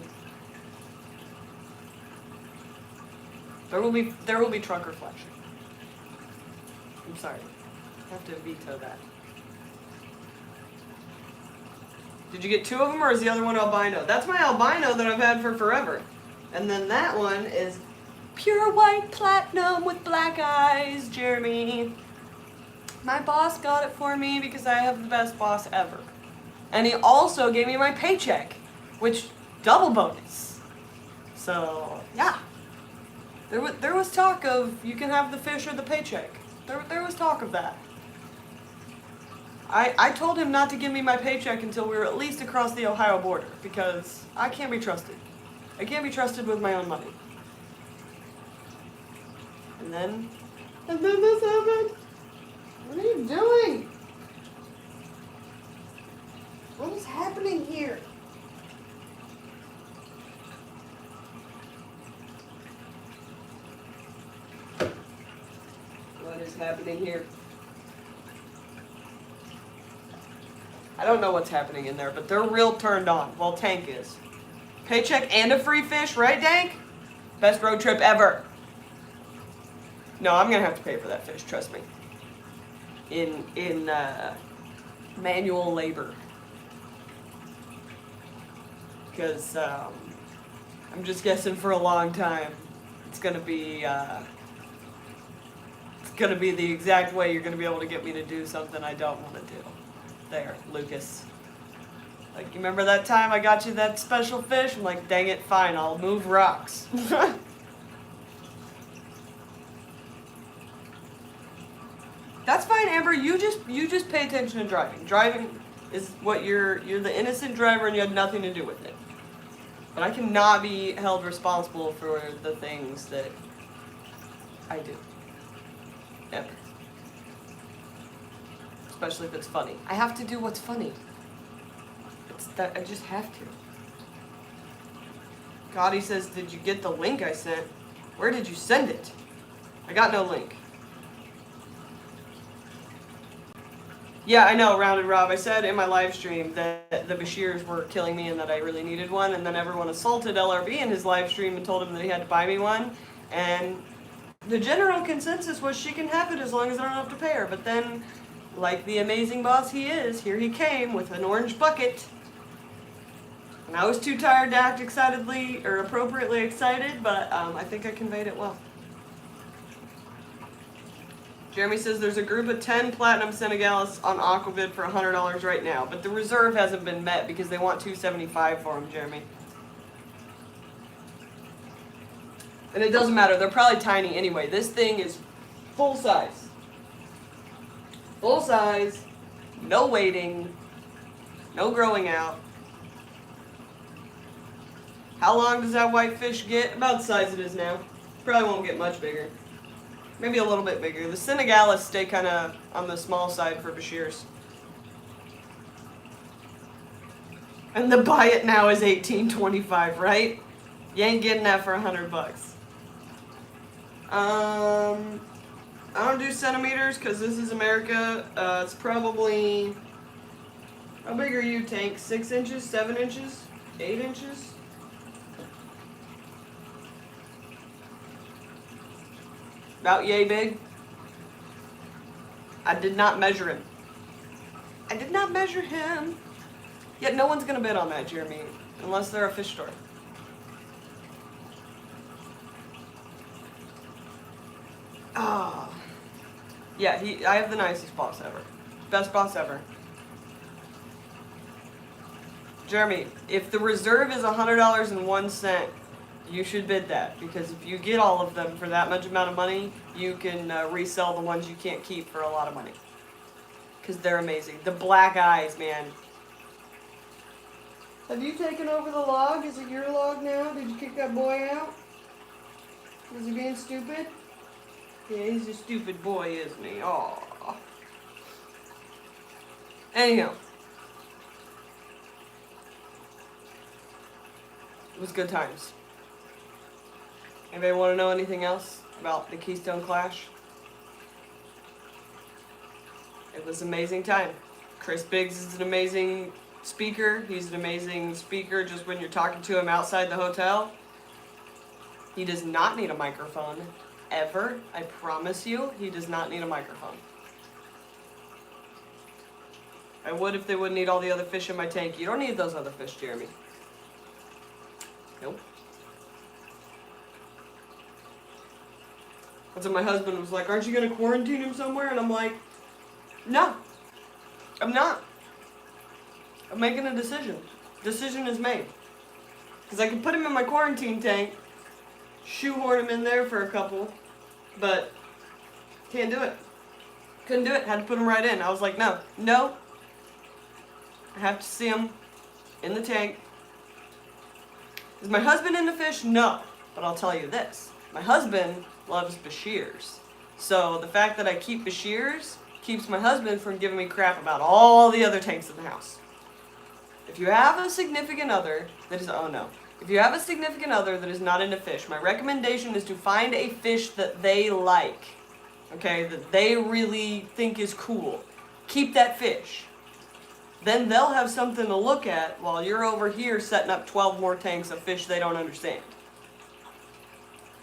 There will be trucker flashing. I'm sorry. I have to veto that. Did you get 2 of them, or is the other one albino? That's my albino that I've had for forever. And then that one is pure white platinum with black eyes, Jeremy. My boss got it for me because I have the best boss ever. And he also gave me my paycheck, which, double bonus. So, yeah. There was talk of you can have the fish or the paycheck. There was talk of that. I told him not to give me my paycheck until we were at least across the Ohio border, because I can't be trusted. I can't be trusted with my own money. And then this happened. What are you doing? What is happening here? What is happening here? I don't know what's happening in there, but they're real turned on. Well, Tank is. Paycheck and a free fish, right, Tank? Best road trip ever. No, I'm gonna have to pay for that fish, trust me. In manual labor. Because I'm just guessing for a long time. It's gonna be the exact way you're gonna be able to get me to do something I don't want to do. There, Lucas. Like, you remember that time I got you that special fish? I'm like, dang it, fine, I'll move rocks. That's fine, Amber. You just pay attention to driving. Driving is what you're the innocent driver and you had nothing to do with it. But I cannot be held responsible for the things that I do. Ever. Especially if it's funny. I have to do what's funny. It's that I just have to. Gotti says, did you get the link I sent? Where did you send it? I got no link. Yeah, I know, Rounded Rob. I said in my live stream that the Bichirs were killing me and that I really needed one, and then everyone assaulted LRB in his live stream and told him that he had to buy me one, and the general consensus was she can have it as long as I don't have to pay her. But then, like the amazing boss he is, here he came with an orange bucket. And I was too tired to act excitedly or appropriately excited, but I think I conveyed it well. Jeremy says there's a group of 10 platinum Senegales on Aquabid for $100 right now, but the reserve hasn't been met because they want $275 for them, Jeremy. And it doesn't matter, they're probably tiny anyway. This thing is full size. Full size, no waiting, no growing out. How long does that white fish get? About the size it is now. Probably won't get much bigger. Maybe a little bit bigger. The Senegales stay kind of on the small side for Bichirs. And the buy it now is $18.25, right? You ain't getting that for $100. I don't do centimeters because this is America. It's probably, how big are you, Tank? 6 inches, 7 inches, 8 inches? About yay big. I did not measure him. I did not measure him. Yet no one's gonna bid on that, Jeremy, unless they're a fish store. Ah. Yeah, I have the nicest boss ever. Best boss ever. Jeremy, if the reserve is $100.01, you should bid that, because if you get all of them for that much amount of money, you can resell the ones you can't keep for a lot of money. Because they're amazing. The black eyes, man. Have you taken over the log? Is it your log now? Did you kick that boy out? Is he being stupid? Yeah, he's a stupid boy, isn't he? Aww. Anyhow. It was good times. Anybody want to know anything else about the Keystone Clash? It was an amazing time. Chris Biggs is an amazing speaker. He's an amazing speaker just when you're talking to him outside the hotel. He does not need a microphone. Ever. I promise you, he does not need a microphone. I would if they wouldn't eat all the other fish in my tank. You don't need those other fish, Jeremy. Nope. And so my husband was like, aren't you going to quarantine him somewhere? And I'm like, no, I'm not. I'm making a decision. Decision is made. Because I could put him in my quarantine tank, shoehorn him in there for a couple, but can't do it. Couldn't do it. Had to put him right in. I was like, no. I have to see him in the tank. Is my husband into fish? No. But I'll tell you this. My husband loves Bichirs. So the fact that I keep Bichirs keeps my husband from giving me crap about all the other tanks in the house. If you have a significant other that is, if you have a significant other that is not into fish, my recommendation is to find a fish that they like, okay, that they really think is cool. Keep that fish. Then they'll have something to look at while you're over here setting up 12 more tanks of fish they don't understand.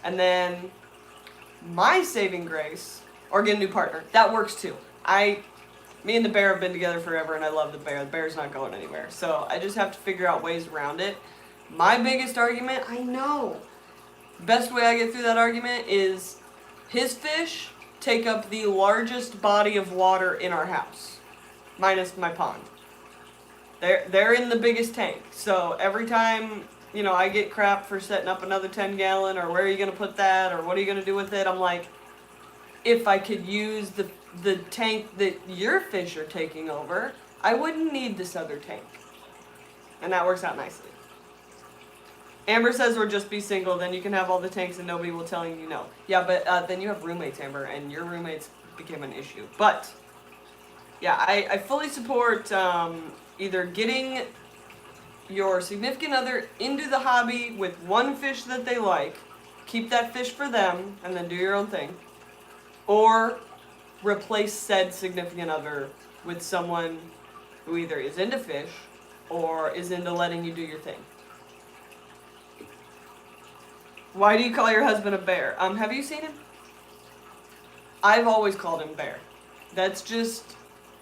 And then my saving grace, or get a new partner, that works too. Me and the bear have been together forever, and I love the bear. The bear's not going anywhere. So I just have to figure out ways around it. My biggest argument, I know. Best way I get through that argument is his fish take up the largest body of water in our house, minus my pond. They're in the biggest tank. So every time, I get crap for setting up another 10-gallon, or where are you going to put that, or what are you going to do with it, I'm like, if I could use the tank that your fish are taking over, I wouldn't need this other tank. And that works out nicely. Amber says, or just be single, then you can have all the tanks and nobody will tell you no. Yeah, but then you have roommates, Amber, and your roommates became an issue. But, yeah, I fully support either getting your significant other into the hobby with one fish that they like, keep that fish for them, and then do your own thing. Or replace said significant other with someone who either is into fish or is into letting you do your thing. Why do you call your husband a bear? Have you seen him? I've always called him Bear. That's just,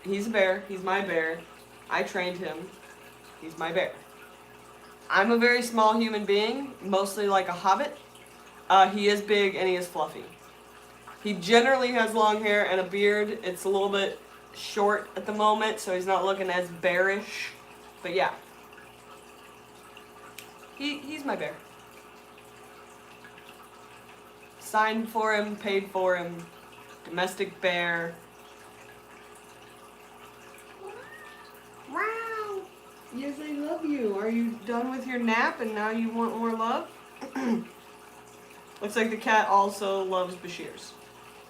he's a bear. He's my bear. I trained him. He's my bear. I'm a very small human being, mostly like a hobbit. He is big and he is fluffy. He generally has long hair and a beard. It's a little bit short at the moment, so he's not looking as bearish. But yeah. He's my bear. Signed for him, paid for him. Domestic bear. Wow. Yes, I love you. Are you done with your nap and now you want more love? Looks like the cat also loves Bichirs.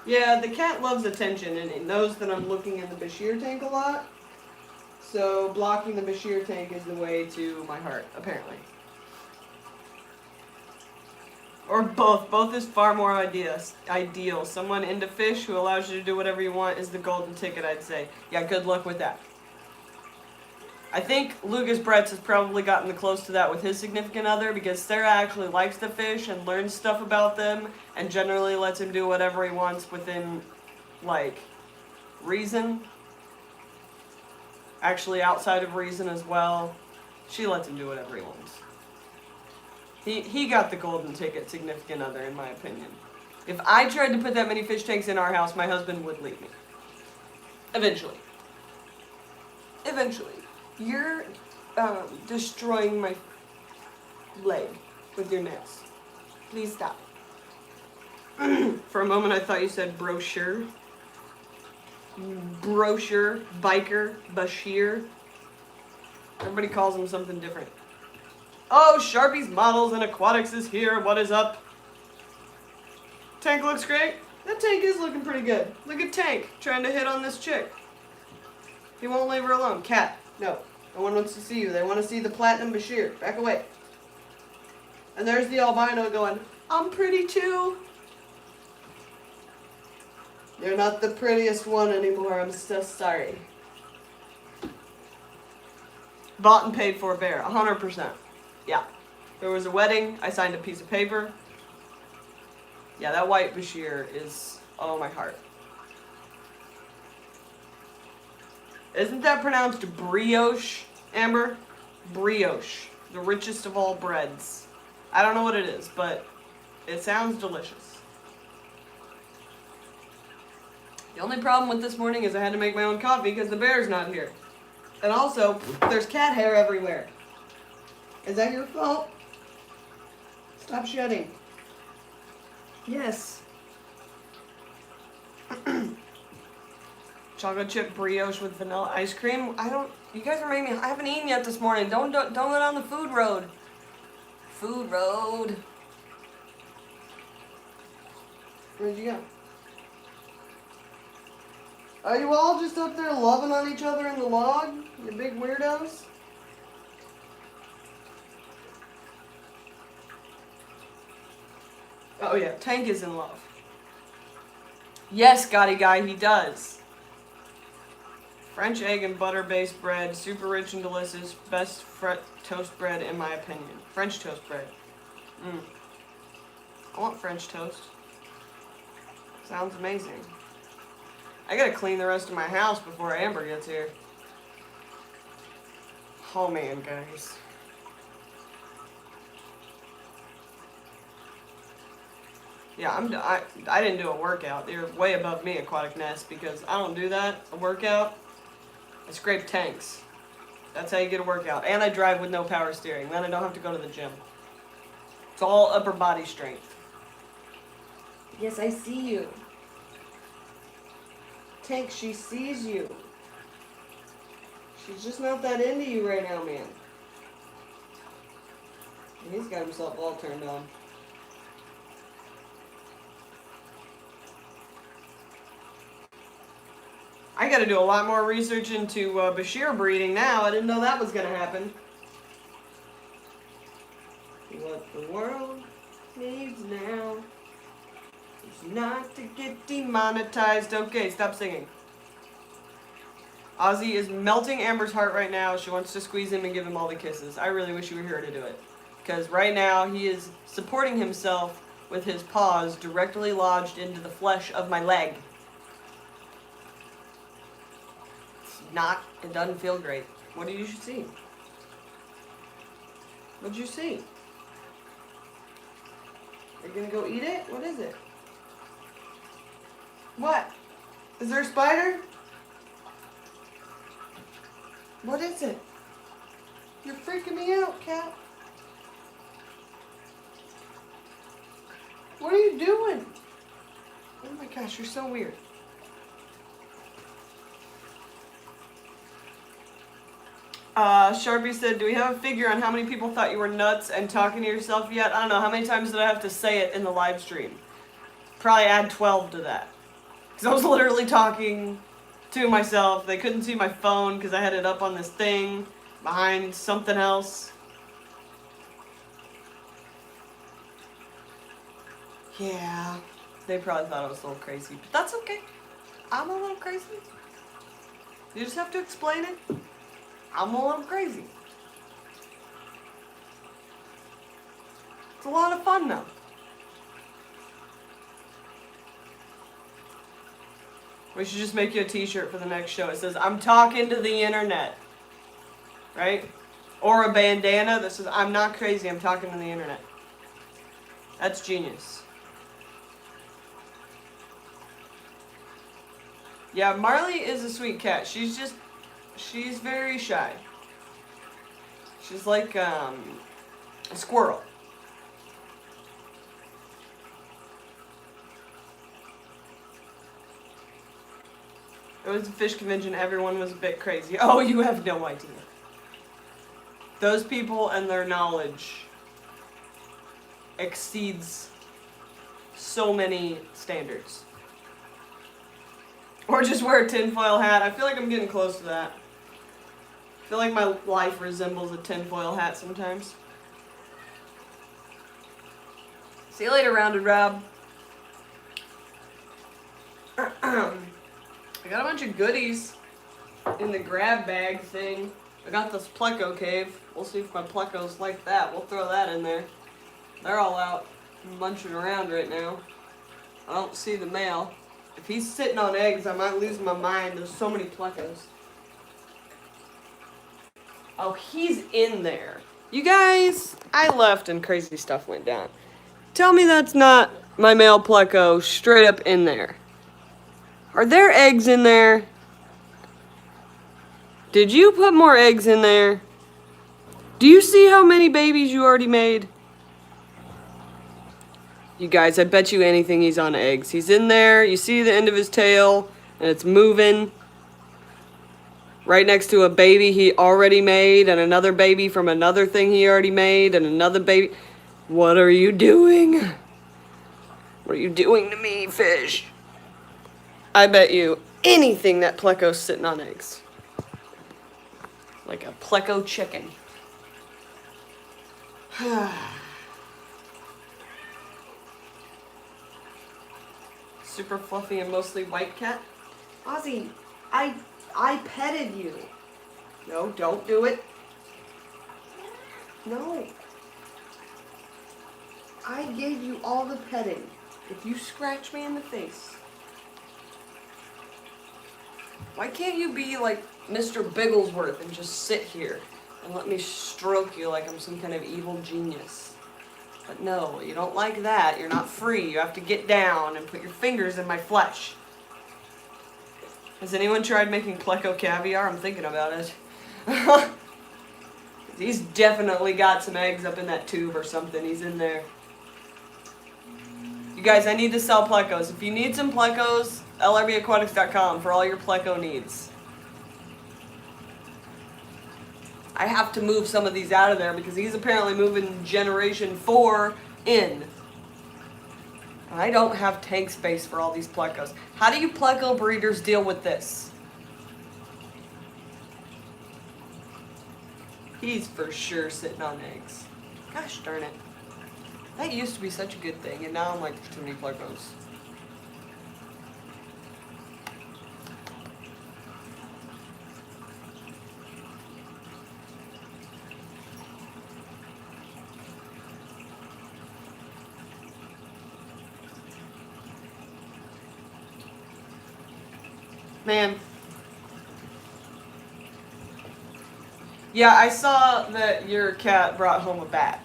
Yeah, the cat loves attention and it knows that I'm looking in the Bichir tank a lot. So blocking the Bichir tank is the way to my heart, apparently. Or both. Both is far more ideal. Someone into fish who allows you to do whatever you want is the golden ticket, I'd say. Yeah, good luck with that. I think Lucas Bretz has probably gotten close to that with his significant other because Sarah actually likes the fish and learns stuff about them and generally lets him do whatever he wants within, reason. Actually, outside of reason as well. She lets him do whatever he wants. He got the golden ticket significant other, in my opinion. If I tried to put that many fish tanks in our house, my husband would leave me. Eventually. You're destroying my leg with your nets. Please stop. For a moment I thought you said brochure. Brochure, biker, Bichir. Everybody calls him something different. Oh, Sharpie's Models and Aquatics is here. What is up? Tank looks great. That tank is looking pretty good. Look at Tank trying to hit on this chick. He won't leave her alone. Cat. No. No one wants to see you. They want to see the platinum Bichir. Back away. And there's the albino going, I'm pretty too. You're not the prettiest one anymore. I'm so sorry. Bought and paid for a bear. 100%. Yeah. There was a wedding. I signed a piece of paper. Yeah, that white Bichir is, oh, my heart. Isn't that pronounced brioche, Amber? Brioche. The richest of all breads. I don't know what it is, but it sounds delicious. The only problem with this morning is I had to make my own coffee because the bear's not here. And also, there's cat hair everywhere. Is that your fault? Stop shedding. Yes. Chocolate chip brioche with vanilla ice cream. You guys are making me, I haven't eaten yet this morning. Don't go down the food road. Food road. Where'd you go? Are you all just up there loving on each other in the log? You big weirdos? Oh yeah, Tank is in love. Yes, Gotti Guy, he does. French egg and butter based bread, super rich and delicious, best toast bread in my opinion. French toast bread. I want French toast. Sounds amazing. I gotta clean the rest of my house before Amber gets here. Oh man, guys. Yeah, I didn't do a workout. They're way above me, Aquatic Nest, because I don't do that, a workout. I scrape tanks. That's how you get a workout. And I drive with no power steering. Then I don't have to go to the gym. It's all upper body strength. Yes, I see you. Tank, she sees you. She's just not that into you right now, man. And he's got himself all turned on. I gotta do a lot more research into Bichir breeding now. I didn't know that was gonna happen. What the world needs now is not to get demonetized. Okay, stop singing. Ozzy is melting Amber's heart right now. She wants to squeeze him and give him all the kisses. I really wish you were here to do it. Because right now he is supporting himself with his paws directly lodged into the flesh of my leg. It doesn't feel great. What did you see? What did you see? Are you gonna go eat it? What is it? What? Is there a spider? What is it? You're freaking me out, cat. What are you doing? Oh my gosh, you're so weird. Sharpie said, do we have a figure on how many people thought you were nuts and talking to yourself yet? I don't know. How many times did I have to say it in the live stream? Probably add 12 to that. Because I was literally talking to myself. They couldn't see my phone because I had it up on this thing behind something else. Yeah, they probably thought I was a little crazy. But that's okay. I'm a little crazy. You just have to explain it. I'm a little crazy. It's a lot of fun though. We should just make you a t-shirt for the next show. It says, I'm talking to the internet. Right? Or a bandana that says, I'm not crazy, I'm talking to the internet. That's genius. Yeah, Marley is a sweet cat. She's very shy. She's like a squirrel. It was a fish convention. Everyone was a bit crazy. Oh, you have no idea. Those people and their knowledge exceeds so many standards. Or just wear a tinfoil hat. I feel like I'm getting close to that. I feel like my life resembles a tinfoil hat sometimes. See you later, Rounded Rob. I got a bunch of goodies in the grab bag thing. I got this pleco cave. We'll see if my plecos like that. We'll throw that in there. They're all out munching around right now. I don't see the male. If he's sitting on eggs, I might lose my mind. There's so many plecos. Oh, he's in there. You guys, I left and crazy stuff went down. Tell me that's not my male pleco straight up in there. Are there eggs in there? Did you put more eggs in there? Do you see how many babies you already made? You guys, I bet you anything he's on eggs. He's in there, you see the end of his tail, and it's moving. Right next to a baby he already made, and another baby from another thing he already made, and another baby. What are you doing? What are you doing to me, fish? I bet you anything that pleco's sitting on eggs. Like a pleco chicken. Super fluffy and mostly white cat. Ozzy, I petted you. No, don't do it. No. I gave you all the petting. If you scratch me in the face. Why can't you be like Mr. Bigglesworth and just sit here and let me stroke you like I'm some kind of evil genius? But no, you don't like that. You're not free. You have to get down and put your fingers in my flesh. Has anyone tried making pleco caviar? I'm thinking about it. He's definitely got some eggs up in that tube or something. He's in there. You guys, I need to sell plecos. If you need some plecos, lrbaquatics.com for all your pleco needs. I have to move some of these out of there because he's apparently moving generation 4 in. I don't have tank space for all these plecos. How do you pleco breeders deal with this? He's for sure sitting on eggs. Gosh darn it. That used to be such a good thing, and now I'm like, there's too many plecos. Man. Yeah, I saw that your cat brought home a bat.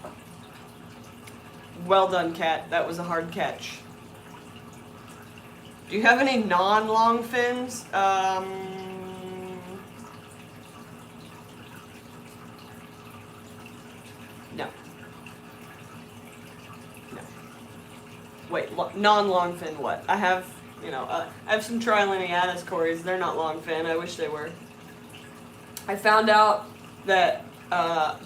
Well done, cat. That was a hard catch. Do you have any non-long fins? No. No. Wait, non-long fin what? I have, I have some Trilineatus cories. They're not long fin. I wish they were. I found out that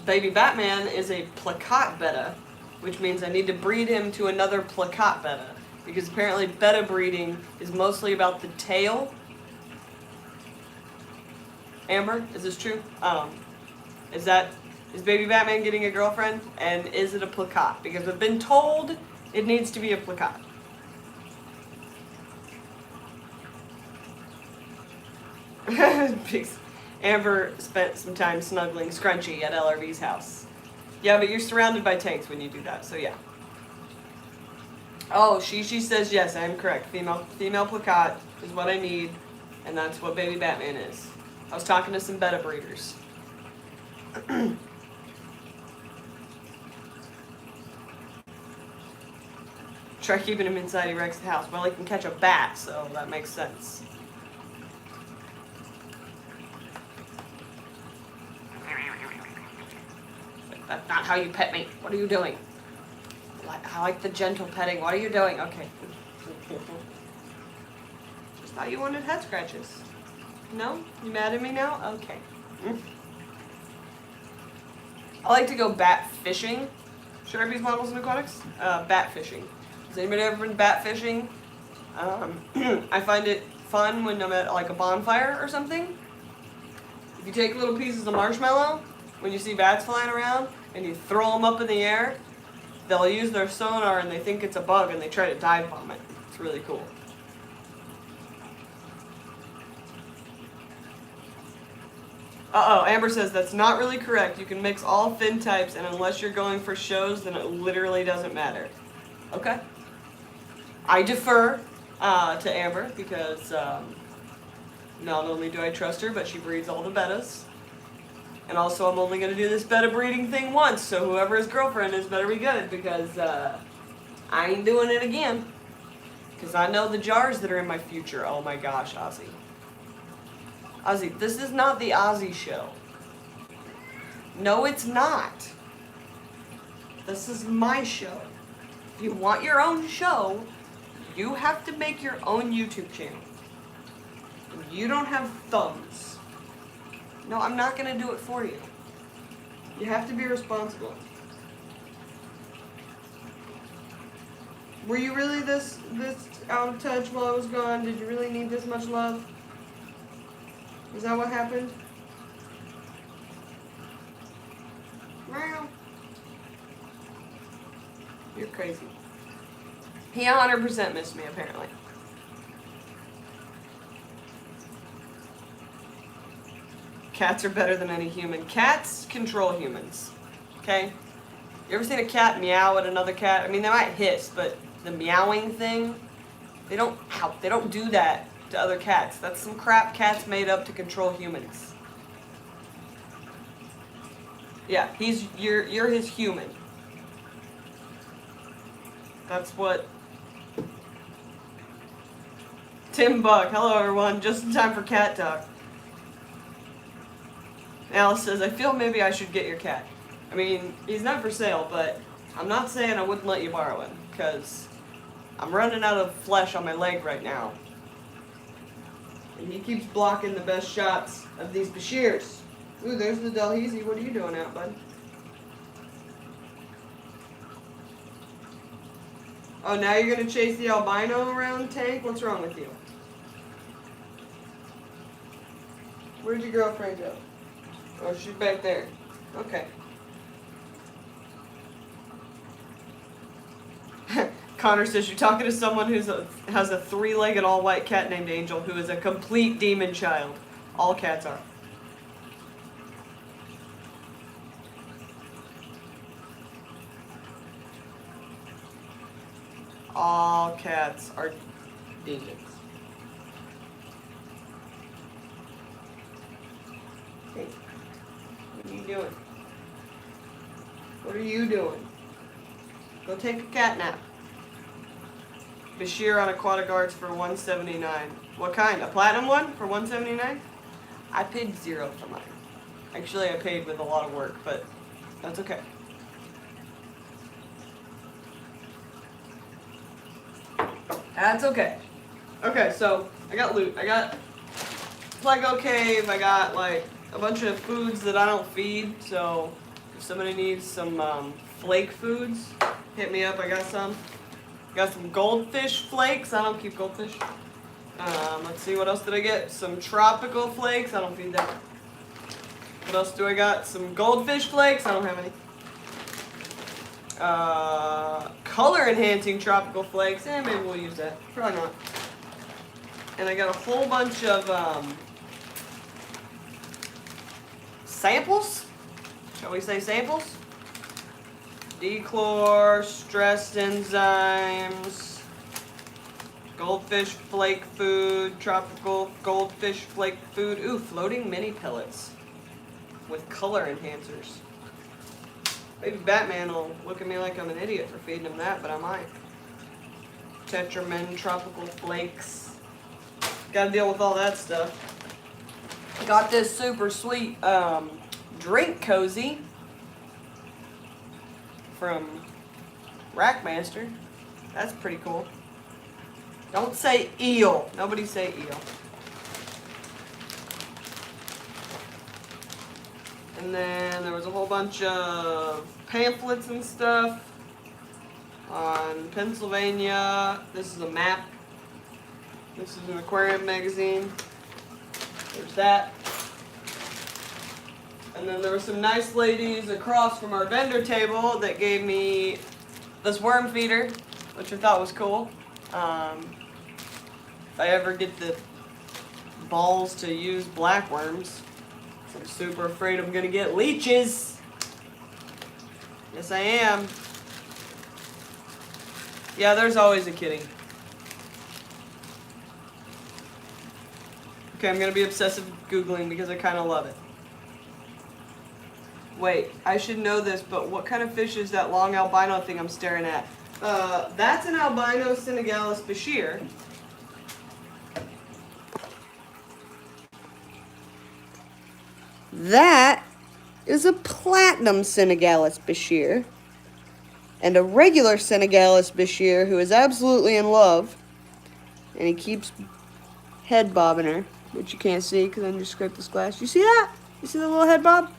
baby Batman is a placat betta, which means I need to breed him to another placat betta, because apparently betta breeding is mostly about the tail. Amber, is this true? Is baby Batman getting a girlfriend, and is it a placat? Because I've been told it needs to be a placat. Amber spent some time snuggling Scrunchy at LRB's house. Yeah, but you're surrounded by tanks when you do that, so yeah. Oh, she says yes, I am correct. Female placat is what I need, and that's what baby Batman is. I was talking to some betta breeders. Try keeping him inside, he wrecks the house. Well, he can catch a bat, so that makes sense. That's not how you pet me. What are you doing? I like the gentle petting. What are you doing? Okay. Just thought you wanted head scratches. No? You mad at me now? Okay. I like to go bat fishing. Sharpies, models, and aquatics? Bat fishing. Has anybody ever been bat fishing? I find it fun when I'm at like a bonfire or something. If you take little pieces of marshmallow, when you see bats flying around, and you throw them up in the air, they'll use their sonar and they think it's a bug and they try to dive bomb it. It's really cool. Uh-oh, Amber says that's not really correct. You can mix all fin types, and unless you're going for shows, then it literally doesn't matter. Okay. I defer to Amber because not only do I trust her, but she breeds all the bettas. And also, I'm only going to do this betta breeding thing once, so whoever his girlfriend is better be good, because I ain't doing it again. Because I know the jars that are in my future. Oh my gosh, Ozzy. Ozzy, this is not the Ozzy show. No, it's not. This is my show. If you want your own show, you have to make your own YouTube channel. You don't have thumbs. No, I'm not going to do it for you. You have to be responsible. Were you really this out of touch while I was gone? Did you really need this much love? Is that what happened? Meow. You're crazy. He 100% missed me, apparently. Cats are better than any human. Cats control humans. Okay? You ever seen a cat meow at another cat? I mean, they might hiss, but the meowing thing, they don't do that to other cats. That's some crap cats made up to control humans. Yeah, you're his human. That's what. Tim Buck, hello everyone, just in time for cat talk. Alice says, I feel maybe I should get your cat. I mean, he's not for sale, but I'm not saying I wouldn't let you borrow him, because I'm running out of flesh on my leg right now. And he keeps blocking the best shots of these Bichirs. Ooh, there's the Dalhousie. What are you doing out, bud? Oh, now you're going to chase the albino around, Tank? What's wrong with you? Where'd your girlfriend go? Oh, she's back there. Okay. Connor says, you're talking to someone who has a three-legged all-white cat named Angel who is a complete demon child. All cats are. All cats are demons. Hey, what are you doing? What are you doing? Go take a cat nap. Bichir on aquatic arts for $179. What kind? A platinum one for $179? I paid $0 for mine. Actually, I paid with a lot of work, but that's okay. That's okay. Okay, so I got loot. I got pleco cave. I got like a bunch of foods that I don't feed. So if somebody needs some flake foods, hit me up. I got some. Got some goldfish flakes. I don't keep goldfish. Let's see, what else did I get? Some tropical flakes. I don't feed them. What else do I got? Some goldfish flakes. I don't have any. Color enhancing tropical flakes. Maybe we'll use that. Probably not. And I got a whole bunch of samples. Shall we say samples? Dechlor, stress enzymes, goldfish flake food, tropical goldfish flake food. Ooh, floating mini pellets with color enhancers. Maybe Batman will look at me like I'm an idiot for feeding him that, but I might. Tetramin, tropical flakes. Gotta deal with all that stuff. Got this super sweet drink cozy from Rackmaster. That's pretty cool. Don't say eel. Nobody say eel. And then there was a whole bunch of pamphlets and stuff on Pennsylvania. This is a map. This is an aquarium magazine. There's that. And then there were some nice ladies across from our vendor table that gave me this worm feeder, which I thought was cool. If I ever get the balls to use black worms, I'm super afraid I'm gonna get leeches. Yes, I am. Yeah, there's always a kitty. Okay, I'm gonna be obsessive Googling because I kind of love it. Wait, I should know this, but what kind of fish is that long albino thing I'm staring at? That's an albino Senegalese Bichir. That is a platinum Senegalese Bichir. And a regular Senegalese Bichir who is absolutely in love. And he keeps head bobbing her, which you can't see because I just scraped this glass. You see that? You see the little head bob?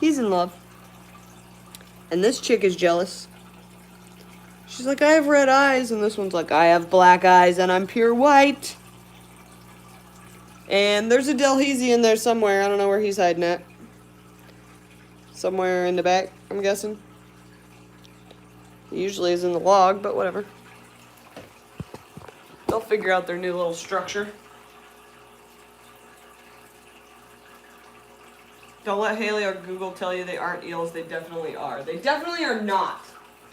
He's in love. And this chick is jealous. She's like, I have red eyes. And this one's like, I have black eyes and I'm pure white. And there's a Delhaize in there somewhere. I don't know where he's hiding at. Somewhere in the back, I'm guessing. He usually is in the log, but whatever. They'll figure out their new little structure. Don't let Haley or Google tell you they aren't eels. They definitely are. They definitely are not.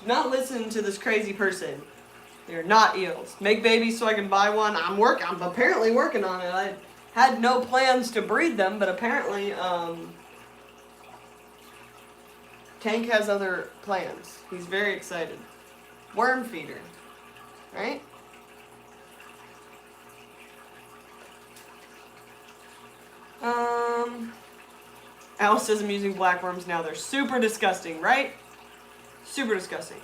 Do not listen to this crazy person. They're not eels. Make babies so I can buy one. I'm apparently working on it. I had no plans to breed them, but apparently Tank has other plans. He's very excited. Worm feeder. Right? Alice says I'm using blackworms now. They're super disgusting, right? Super disgusting.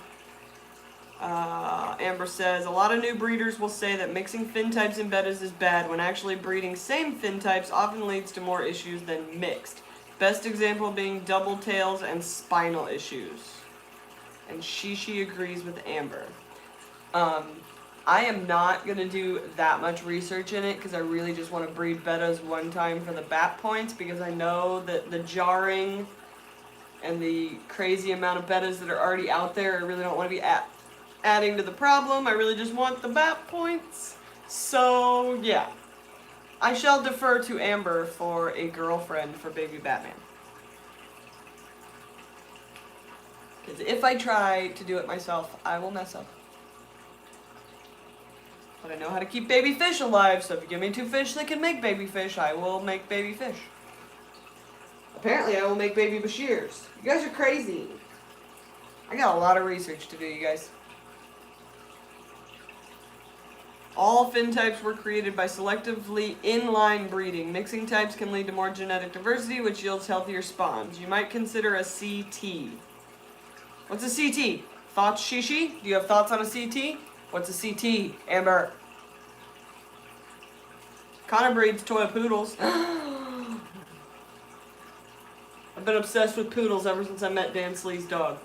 Amber says, a lot of new breeders will say that mixing fin types in bettas is bad when actually breeding same fin types often leads to more issues than mixed. Best example being double tails and spinal issues. And Shishi agrees with Amber. I am not going to do that much research in it because I really just want to breed bettas one time for the bat points because I know that the jarring and the crazy amount of bettas that are already out there, I really don't want to be adding to the problem. I really just want the bat points. So, yeah. I shall defer to Amber for a girlfriend for baby Batman. Because if I try to do it myself, I will mess up. But I know how to keep baby fish alive, so if you give me 2 fish that can make baby fish, I will make baby fish. Apparently I will make baby Bichirs. You guys are crazy. I got a lot of research to do, you guys. All fin types were created by selectively inline breeding. Mixing types can lead to more genetic diversity, which yields healthier spawns. You might consider a CT. What's a CT? Thoughts, Shishi? Do you have thoughts on a CT? What's a CT, Amber? Connor breeds toy poodles. I've been obsessed with poodles ever since I met Dan Slee's dog.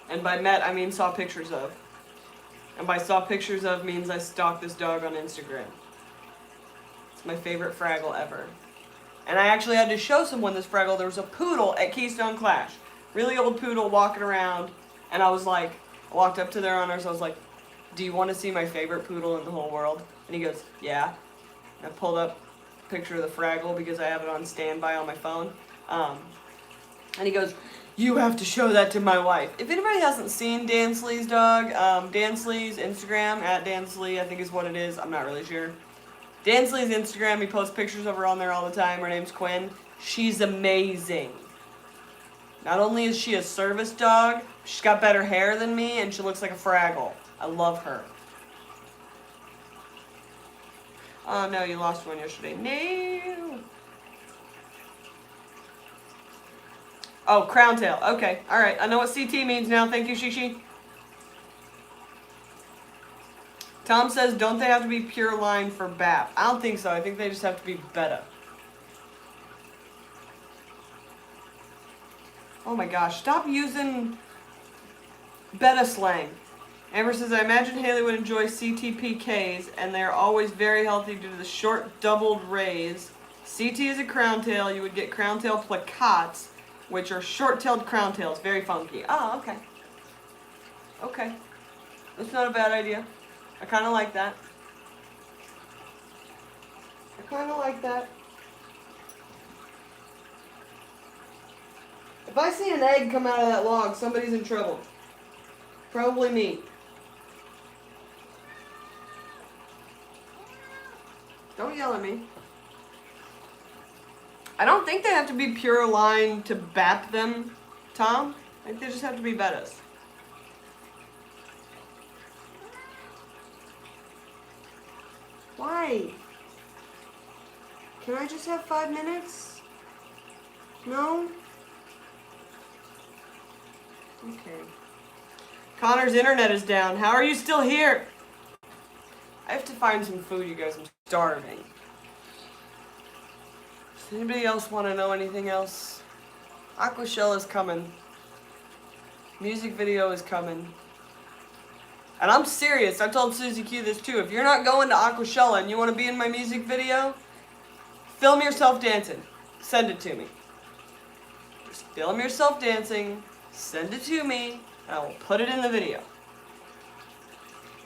And by met, I mean saw pictures of. And by saw pictures of means I stalked this dog on Instagram. It's my favorite Fraggle ever. And I actually had to show someone this Fraggle. There was a poodle at Keystone Clash. Really old poodle walking around. And I was like, I walked up to their owners. I was like, do you want to see my favorite poodle in the whole world? And he goes, yeah. And I pulled up a picture of the Fraggle because I have it on standby on my phone. And he goes, you have to show that to my wife. If anybody hasn't seen Dan Slee's dog, Dan Slee's Instagram, at Dan Slee, I think is what it is. I'm not really sure. Dan Slee's Instagram, he posts pictures of her on there all the time. Her name's Quinn. She's amazing. Not only is she a service dog, she's got better hair than me, and she looks like a Fraggle. I love her. Oh no, you lost one yesterday. No. Oh, crown tail. Okay, alright. I know what CT means now. Thank you, Shishi. Tom says, don't they have to be pure line for BAP? I don't think so. I think they just have to be betta. Oh my gosh, stop using betta slang. Amber says, I imagine Haley would enjoy CTPKs, and they're always very healthy due to the short doubled rays. CT is a crown tail. You would get crown tail placots, which are short-tailed crown tails. Very funky. Oh, okay. Okay. That's not a bad idea. I kind of like that. I kind of like that. If I see an egg come out of that log, somebody's in trouble. Probably me. Don't yell at me. I don't think they have to be pure line to bap them, Tom. I think they just have to be bettas. Why? Can I just have 5 minutes? No? Okay. Connor's internet is down. How are you still here? I have to find some food, you guys. I'm starving. Does anybody else want to know anything else? AquaShella is coming. Music video is coming. And I'm serious. I told Susie Q this too. If you're not going to AquaShella and you want to be in my music video, film yourself dancing. Send it to me. Just film yourself dancing. Send it to me. And I will put it in the video.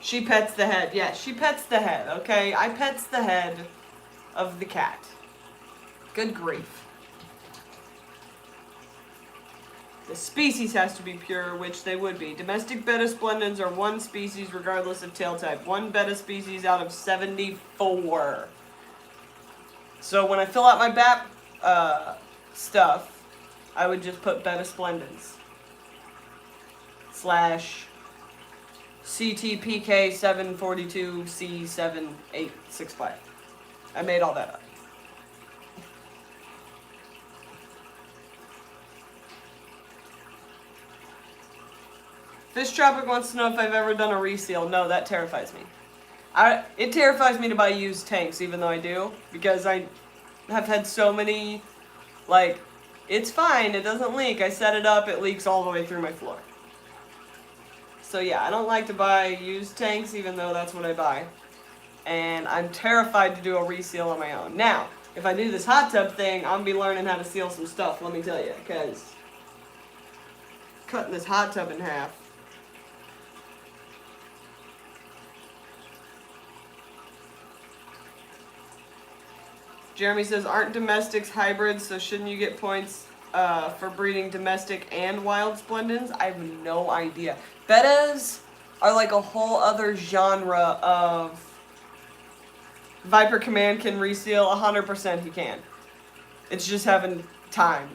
She pets the head. Yeah, she pets the head, okay? I pets the head of the cat. Good grief. The species has to be pure, which they would be. Domestic betta splendens are one species regardless of tail type. One betta species out of 74. So when I fill out my BAP stuff, I would just put betta splendens. / CTPK 742C7865. I made all that up. Fish Tropic wants to know if I've ever done a reseal. No, that terrifies me. It terrifies me to buy used tanks, even though I do, because I have had so many, like, it's fine, it doesn't leak. I set it up, it leaks all the way through my floor. So yeah, I don't like to buy used tanks, even though that's what I buy. And I'm terrified to do a reseal on my own. Now, if I do this hot tub thing, I'm going to be learning how to seal some stuff, let me tell you, because cutting this hot tub in half. Jeremy says, aren't domestics hybrids, so shouldn't you get points for breeding domestic and wild splendens? I have no idea. Bettas are like a whole other genre of... Viper Command can reseal, 100% he can. It's just having time.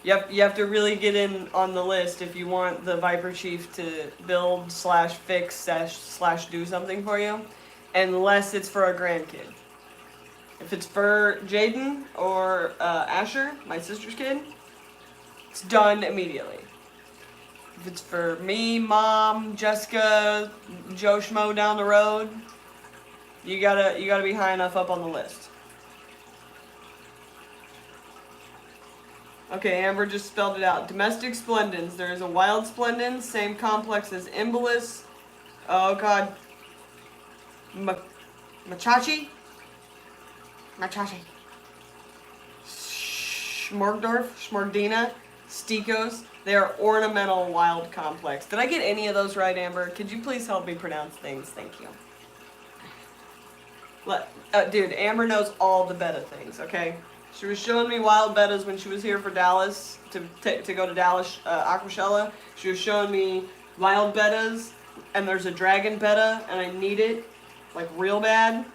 You have to really get in on the list if you want the Viper Chief to build / fix / do something for you. Unless it's for a grandkid. If it's for Jaden or Asher, my sister's kid, it's done immediately. If it's for me, Mom, Jessica, Joe Schmo down the road, you gotta be high enough up on the list. Okay, Amber just spelled it out. Domestic splendens. There is a wild splendens, same complex as Imbolus. Oh God. Machachi? Machachi. Schmordina, Stikos. They are ornamental wild complex. Did I get any of those right, Amber? Could you please help me pronounce things? Thank you. Dude, Amber knows all the betta things, okay? She was showing me wild bettas when she was here for Dallas, to go to Dallas, AquaShella. She was showing me wild bettas, and there's a dragon betta, and I need it, like, real bad.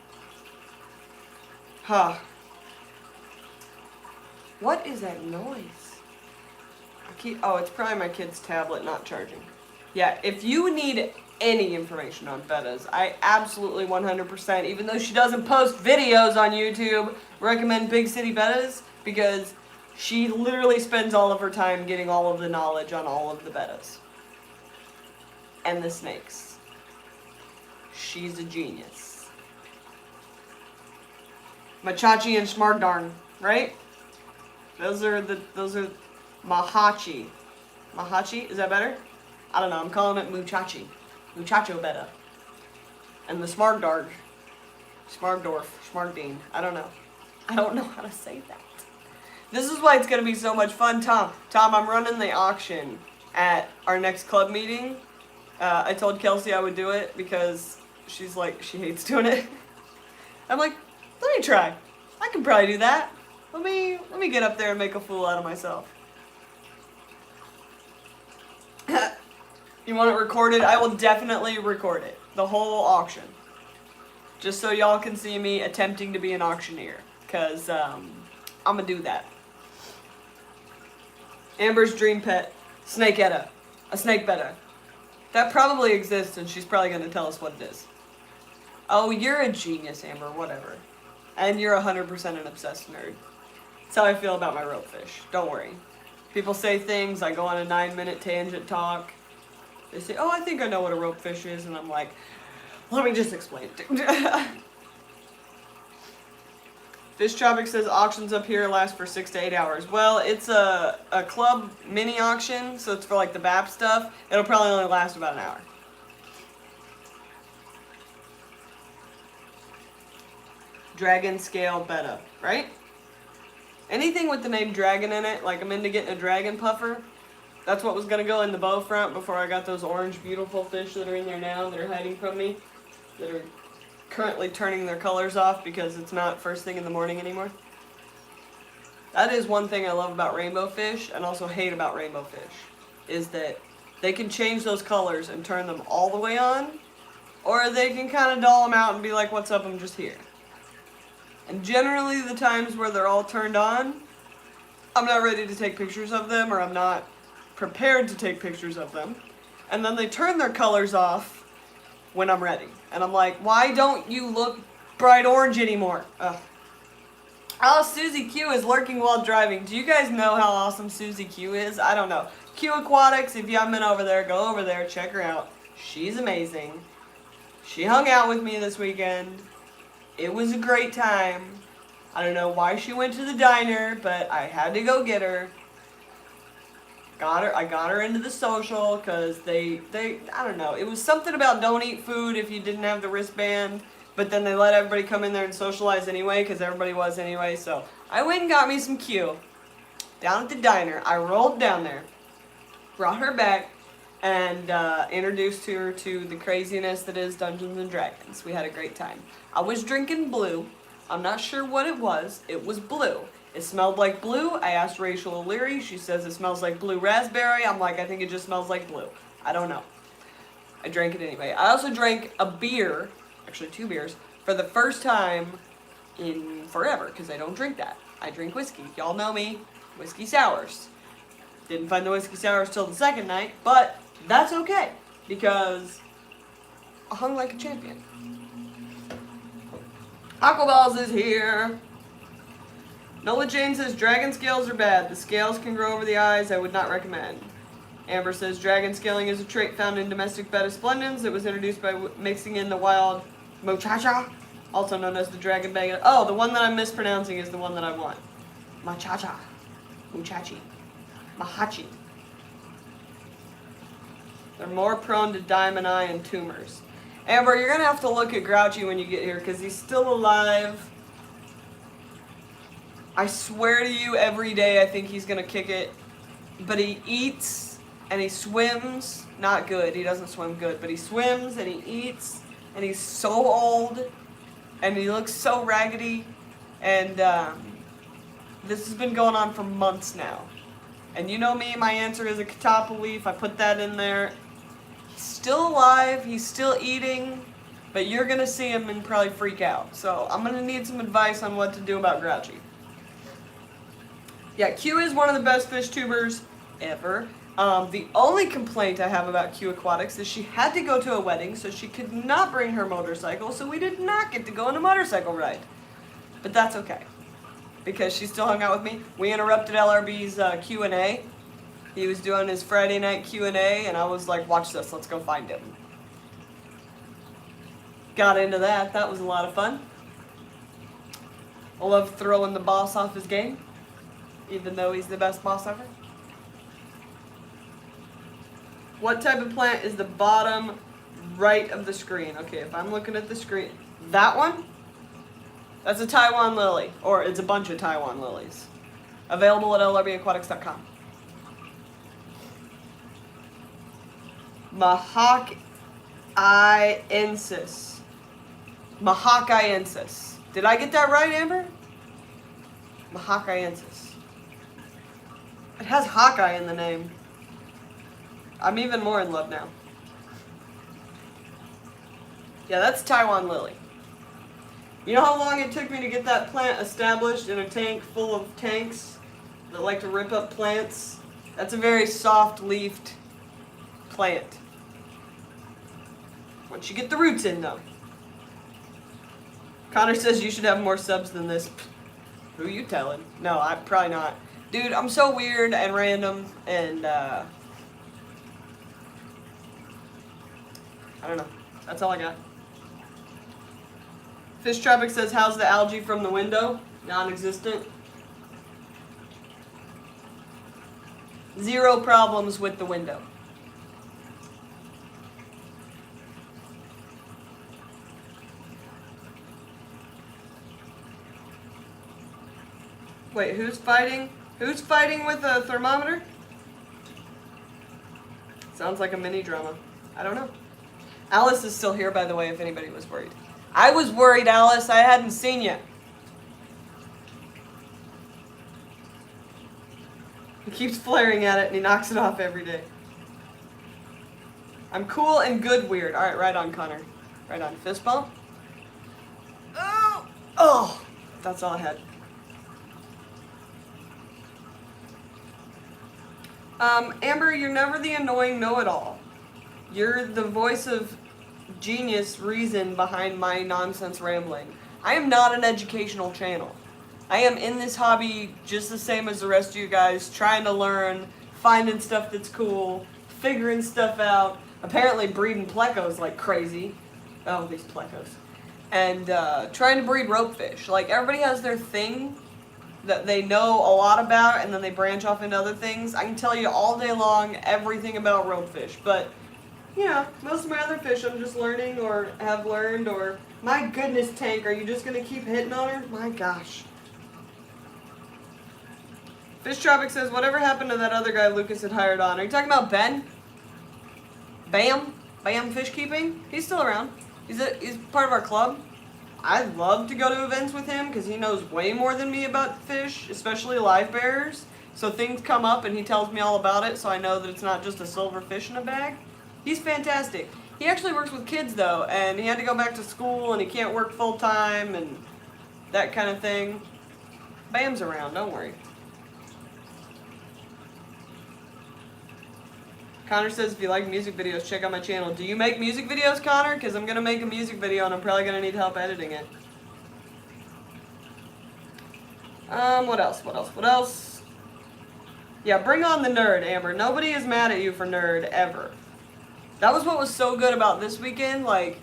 Huh. What is that noise? Oh, it's probably my kid's tablet not charging. Yeah, if you need any information on bettas, I absolutely 100%, even though she doesn't post videos on YouTube, recommend Big City Bettas, because she literally spends all of her time getting all of the knowledge on all of the bettas. And the snakes. She's a genius. Machachi and Schmardarn, right? Those are Mahachi. Mahachi, is that better? I don't know, I'm calling it Muchachi. Muchacho betta. And the Smargdorf, Smargdean. I don't know how to say that. This is why it's going to be so much fun, Tom. Tom, I'm running the auction at our next club meeting. I told Kelsey I would do it because she's like, she hates doing it. I'm like, let me try. I can probably do that. Let me get up there and make a fool out of myself. You want it recorded? I will definitely record it. The whole auction. Just so y'all can see me attempting to be an auctioneer. Because I'm gonna do that. Amber's dream pet, snake etta. A snake betta. That probably exists, and she's probably gonna tell us what it is. Oh, you're a genius, Amber, whatever. And you're 100% an obsessed nerd. That's how I feel about my ropefish. Don't worry. People say things, I go on a 9-minute tangent talk. They say, oh, I think I know what a ropefish is, and I'm like, let me just explain it to you. Fish Tropic says auctions up here last for 6 to 8 hours. Well, it's a club mini auction, so it's for like the BAP stuff. It'll probably only last about an hour. Dragon scale betta, right? Anything with the name dragon in it, like I'm into getting a dragon puffer. That's what was going to go in the bow front before I got those orange beautiful fish that are in there now that are hiding from me. That are currently turning their colors off because it's not first thing in the morning anymore. That is one thing I love about rainbow fish and also hate about rainbow fish. Is that they can change those colors and turn them all the way on. Or they can kind of dull them out and be like, what's up, I'm just here. And generally the times where they're all turned on, I'm not ready to take pictures of them, or I'm not prepared to take pictures of them. And then they turn their colors off when I'm ready. And I'm like, why don't you look bright orange anymore? Ugh. Oh, Susie Q is lurking while driving. Do you guys know how awesome Susie Q is? I don't know. Q Aquatics, if you haven't been over there, go over there, check her out. She's amazing. She hung out with me this weekend. It was a great time. I don't know why she went to the diner, but I had to go get her. I got her into the social because I don't know. It was something about don't eat food if you didn't have the wristband, but then they let everybody come in there and socialize anyway because everybody was anyway. So I went and got me some Q down at the diner. I rolled down there, brought her back, and introduced her to the craziness that is Dungeons and Dragons. We had a great time. I was drinking blue. I'm not sure what it was. It was blue. It smelled like blue. I asked Rachel O'Leary. She says it smells like blue raspberry. I'm like, I think it just smells like blue. I don't know. I drank it anyway. I also drank a beer, actually 2 beers, for the first time in forever, because I don't drink that. I drink whiskey. Y'all know me. Whiskey sours. Didn't find the whiskey sours till the second night, but that's okay, because I hung like a champion. Aquaballs is here. Nola Jane says, dragon scales are bad. The scales can grow over the eyes. I would not recommend. Amber says, dragon scaling is a trait found in domestic betta splendens. It was introduced by mixing in the wild mochacha, also known as the dragon betta. Oh, the one that I'm mispronouncing is the one that I want. Machacha. Muchachi. Mahachi. They're more prone to diamond eye and tumors. Amber, you're going to have to look at Grouchy when you get here because he's still alive. I swear to you, every day I think he's going to kick it. But he eats and he swims. Not good. He doesn't swim good. But he swims and he eats. And he's so old. And he looks so raggedy. And this has been going on for months now. And you know me, my answer is a catappa leaf. I put that in there. He's still alive. He's still eating. But you're going to see him and probably freak out. So I'm going to need some advice on what to do about Grouchy. Yeah, Q is one of the best fish tubers ever. The only complaint I have about Q Aquatics is she had to go to a wedding, so she could not bring her motorcycle, so we did not get to go on a motorcycle ride. But that's okay, because she still hung out with me. We interrupted LRB's Q&A. He was doing his Friday night Q&A, and I was like, watch this, let's go find him. Got into that. That was a lot of fun. I love throwing the boss off his game, even though he's the best boss ever. What type of plant is the bottom right of the screen? Okay, if I'm looking at the screen, that one? That's a Taiwan lily, or it's a bunch of Taiwan lilies. Available at lrbaquatics.com. Mahawkiensis. Mahawkiensis. Did I get that right, Amber? Mahawkiensis. It has Hawkeye in the name. I'm even more in love now. Yeah, that's Taiwan lily. You know how long it took me to get that plant established in a tank full of tanks that like to rip up plants? That's a very soft-leafed plant. Once you get the roots in, though. Connor says you should have more subs than this. Who you telling? No, I'm probably not. Dude, I'm so weird and random, and I don't know. That's all I got. Fish Tropic says, how's the algae from the window? Non-existent. Zero problems with the window. Wait, who's fighting? Who's fighting with a thermometer? Sounds like a mini drama. I don't know. Alice is still here, by the way, if anybody was worried. I was worried, Alice. I hadn't seen you. He keeps flaring at it and he knocks it off every day. I'm cool and good weird. Alright, right on, Connor. Right on. Fist bump. Oh! Oh! That's all I had. Amber, you're never the annoying know-it-all. You're the voice of genius reason behind my nonsense rambling. I am not an educational channel. I am in this hobby just the same as the rest of you guys, trying to learn, finding stuff that's cool, figuring stuff out, apparently breeding plecos like crazy. Oh, these plecos. And trying to breed ropefish. Like, everybody has their thing that they know a lot about, and then they branch off into other things. I can tell you all day long everything about ropefish, but you know, most of my other fish I'm just learning or have learned, or my goodness, Tank, are you just gonna keep hitting on her? My gosh. Fish Tropic says, whatever happened to that other guy Lucas had hired on? Are you talking about Ben? Bam? Bam Fish Keeping? He's still around. He's part of our club. I'd love to go to events with him because he knows way more than me about fish, especially live bearers. So things come up and he tells me all about it, so I know that it's not just a silver fish in a bag. He's fantastic. He actually works with kids though, and he had to go back to school and he can't work full time and that kind of thing. Bam's around, don't worry. Connor says, if you like music videos, check out my channel. Do you make music videos, Connor? Because I'm going to make a music video and I'm probably going to need help editing it. What else? Yeah, bring on the nerd, Amber. Nobody is mad at you for nerd, ever. That was what was so good about this weekend. Like,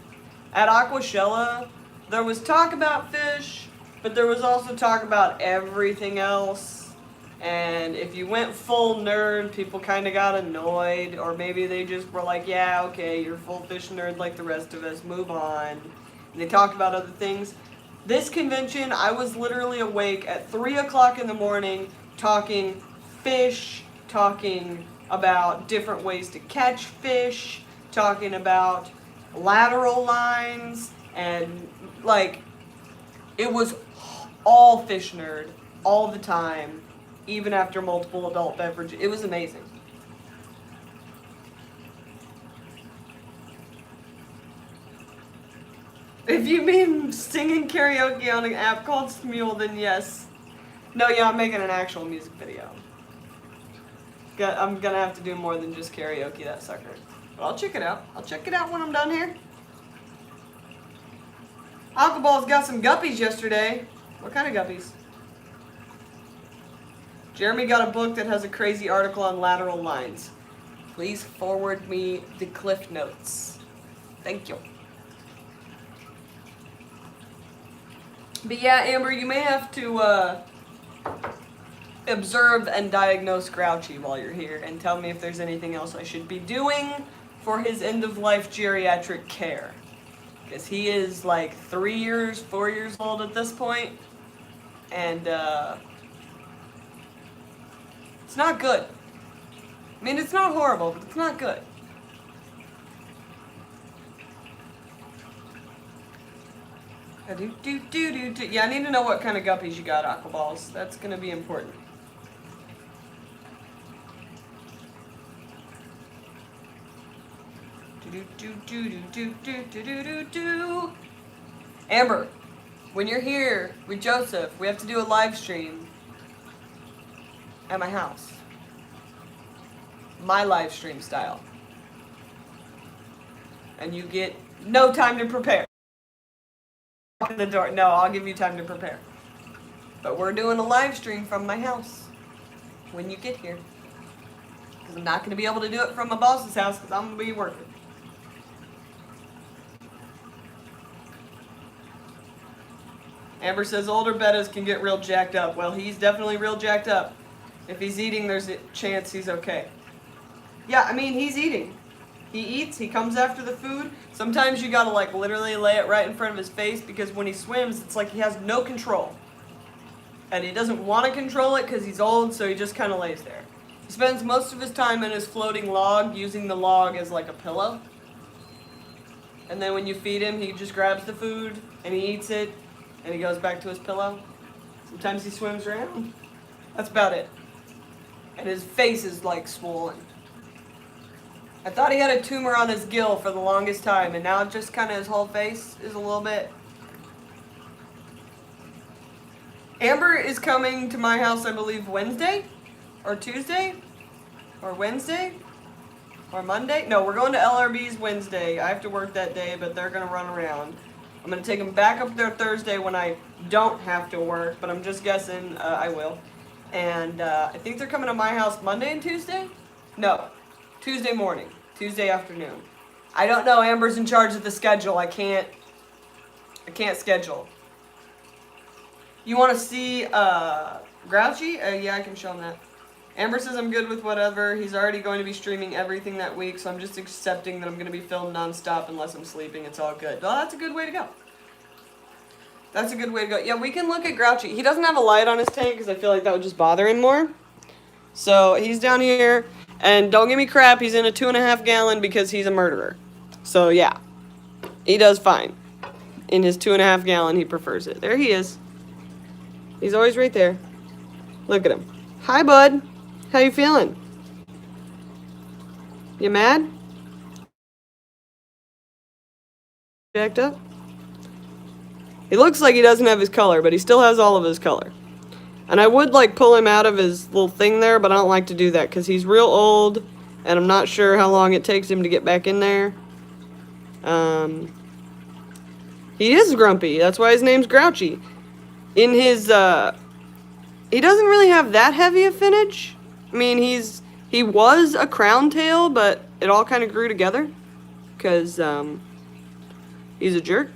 at AquaShella, there was talk about fish, but there was also talk about everything else. And if you went full nerd, people kind of got annoyed, or maybe they just were like, yeah, okay, you're full fish nerd like the rest of us, move on. And they talked about other things. This convention, I was literally awake at 3 o'clock in the morning talking fish, talking about different ways to catch fish, talking about lateral lines, and like, it was all fish nerd, all the time. Even after multiple adult beverages. It was amazing. If you mean singing karaoke on an app called Smule, then yes. No, yeah, I'm making an actual music video. I'm gonna have to do more than just karaoke that sucker. But I'll check it out. I'll check it out when I'm done here. Alcohol's got some guppies yesterday. What kind of guppies? Jeremy got a book that has a crazy article on lateral lines. Please forward me the Cliff Notes. Thank you. But yeah, Amber, you may have to observe and diagnose Grouchy while you're here and tell me if there's anything else I should be doing for his end-of-life geriatric care. Because he is like 4 years old at this point, and it's not good. I mean, it's not horrible, but it's not good. Yeah, I need to know what kind of guppies you got, Aquaballs. That's going to be important. Amber, when you're here with Joseph, we have to do a live stream at my house. My live stream style. And you get no time to prepare. Walk in the door. No, I'll give you time to prepare. But we're doing a live stream from my house when you get here. Because I'm not going to be able to do it from my boss's house because I'm going to be working. Amber says older bettas can get real jacked up. Well, he's definitely real jacked up. If he's eating, there's a chance he's okay. Yeah, I mean, he's eating. He eats, he comes after the food. Sometimes you gotta like literally lay it right in front of his face because when he swims, it's like he has no control. And he doesn't want to control it because he's old, so he just kind of lays there. He spends most of his time in his floating log, using the log as like a pillow. And then when you feed him, he just grabs the food and he eats it and he goes back to his pillow. Sometimes he swims around. That's about it. And his face is like swollen. I thought he had a tumor on his gill for the longest time, and now just kind of his whole face is a little bit. Amber is coming to my house, I believe, Wednesday? Or Tuesday? Or Wednesday? Or Monday? No, we're going to LRB's Wednesday. I have to work that day, but they're going to run around. I'm going to take them back up there Thursday when I don't have to work, but I'm just guessing I will. And I think they're coming to my house Monday and Tuesday? No, Tuesday morning, Tuesday afternoon. I don't know. Amber's in charge of the schedule. I can't schedule. You want to see Grouchy? Yeah, I can show him that. Amber says I'm good with whatever. He's already going to be streaming everything that week, so I'm just accepting that I'm going to be filmed nonstop unless I'm sleeping. It's all good. Well, that's a good way to go. That's a good way to go. Yeah, we can look at Grouchy. He doesn't have a light on his tank because I feel like that would just bother him more. So he's down here. And don't give me crap, he's in a 2.5 gallon because he's a murderer. So yeah, he does fine. In his 2.5 gallon, he prefers it. There he is. He's always right there. Look at him. Hi, bud. How you feeling? You mad? Jacked up? He looks like he doesn't have his color, but he still has all of his color. And I would like pull him out of his little thing there, but I don't like to do that because he's real old and I'm not sure how long it takes him to get back in there. He is grumpy. That's why his name's Grouchy. In his, he doesn't really have that heavy a finnage. I mean, he was a crown tail, but it all kind of grew together because, he's a jerk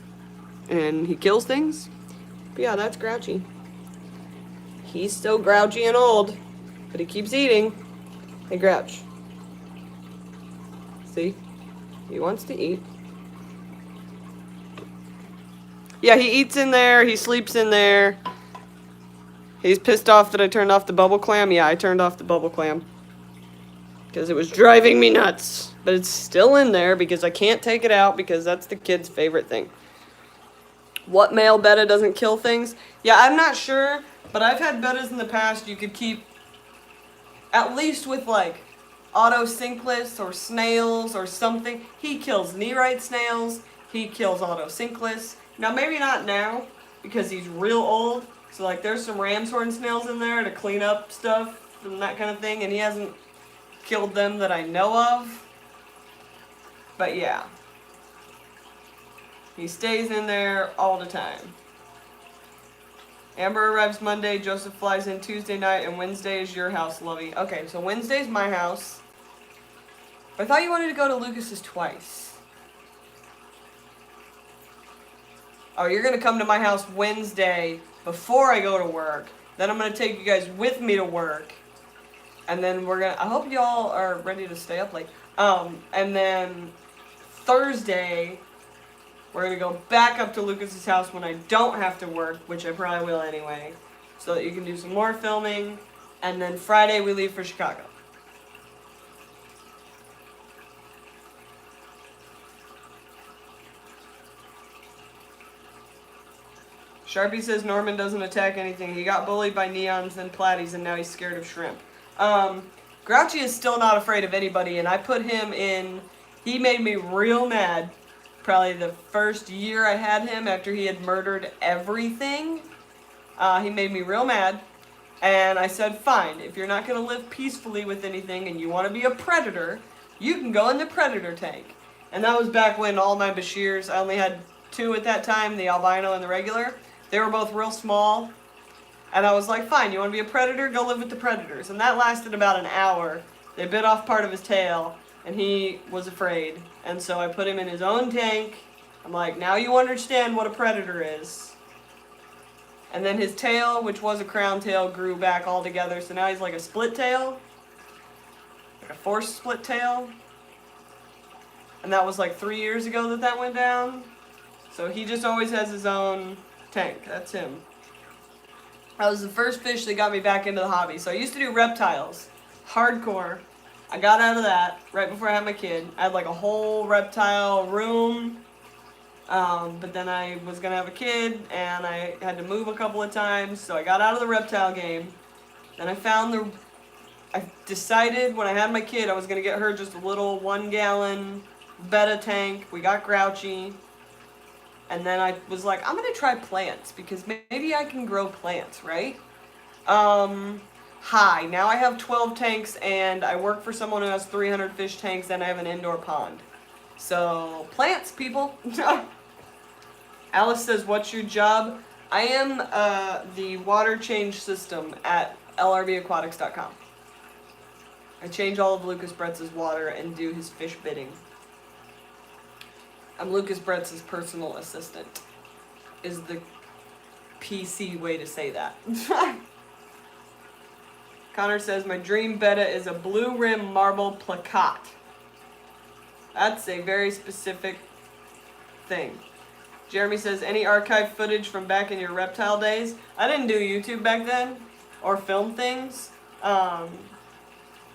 and he kills things. But yeah, that's Grouchy. He's still grouchy and old, but he keeps eating. Hey, Grouch. See? He wants to eat. Yeah, he eats in there. He sleeps in there. He's pissed off that I turned off the bubble clam. Yeah, I turned off the bubble clam because it was driving me nuts. But it's still in there because I can't take it out because that's the kid's favorite thing. What male betta doesn't kill things? Yeah, I'm not sure. But I've had bettas in the past you could keep, at least with like autosynclus or snails or something. He kills nerite snails. He kills autosynclus. Now maybe not now because he's real old. So like there's some ram's horn snails in there to clean up stuff and that kind of thing. And he hasn't killed them that I know of. But yeah. He stays in there all the time. Amber arrives Monday, Joseph flies in Tuesday night, and Wednesday is your house, Lovey. Okay, so Wednesday's my house. I thought you wanted to go to Lucas's twice. Oh, you're going to come to my house Wednesday before I go to work. Then I'm going to take you guys with me to work. And then we're going to... I hope y'all are ready to stay up late. And then Thursday... We're going to go back up to Lucas's house when I don't have to work, which I probably will anyway, so that you can do some more filming. And then Friday we leave for Chicago. Sharpie says Norman doesn't attack anything. He got bullied by neons and platies, and now he's scared of shrimp. Grouchy is still not afraid of anybody, and I put him in... He made me real mad probably the first year I had him after he had murdered everything. He made me real mad. And I said, fine, if you're not going to live peacefully with anything and you want to be a predator, you can go in the predator tank. And that was back when all my Bichirs, I only had 2 at that time, the albino and the regular. They were both real small. And I was like, fine, you want to be a predator? Go live with the predators. And that lasted about an hour. They bit off part of his tail, and he was afraid. And so I put him in his own tank. I'm like, now you understand what a predator is. And then his tail, which was a crown tail, grew back all together. So now he's like a split tail. Like a forced split tail. And that was like 3 years ago that went down. So he just always has his own tank. That's him. That was the first fish that got me back into the hobby. So I used to do reptiles. Hardcore. I got out of that right before I had my kid. I had like a whole reptile room. But then I was going to have a kid, and I had to move a couple of times, so I got out of the reptile game. Then I decided when I had my kid I was going to get her just a little 1-gallon betta tank. We got grouchy. And then I was like, I'm going to try plants, because maybe I can grow plants, right? Hi, now I have 12 tanks, and I work for someone who has 300 fish tanks, and I have an indoor pond. So, plants, people. Alice says, what's your job? I am the water change system at lrbaquatics.com. I change all of Lucas Bretz's water and do his fish bidding. I'm Lucas Bretz's personal assistant, is the PC way to say that. Connor says, my dream betta is a blue rim marble plakat. That's a very specific thing. Jeremy says, any archive footage from back in your reptile days? I didn't do YouTube back then, or film things. I've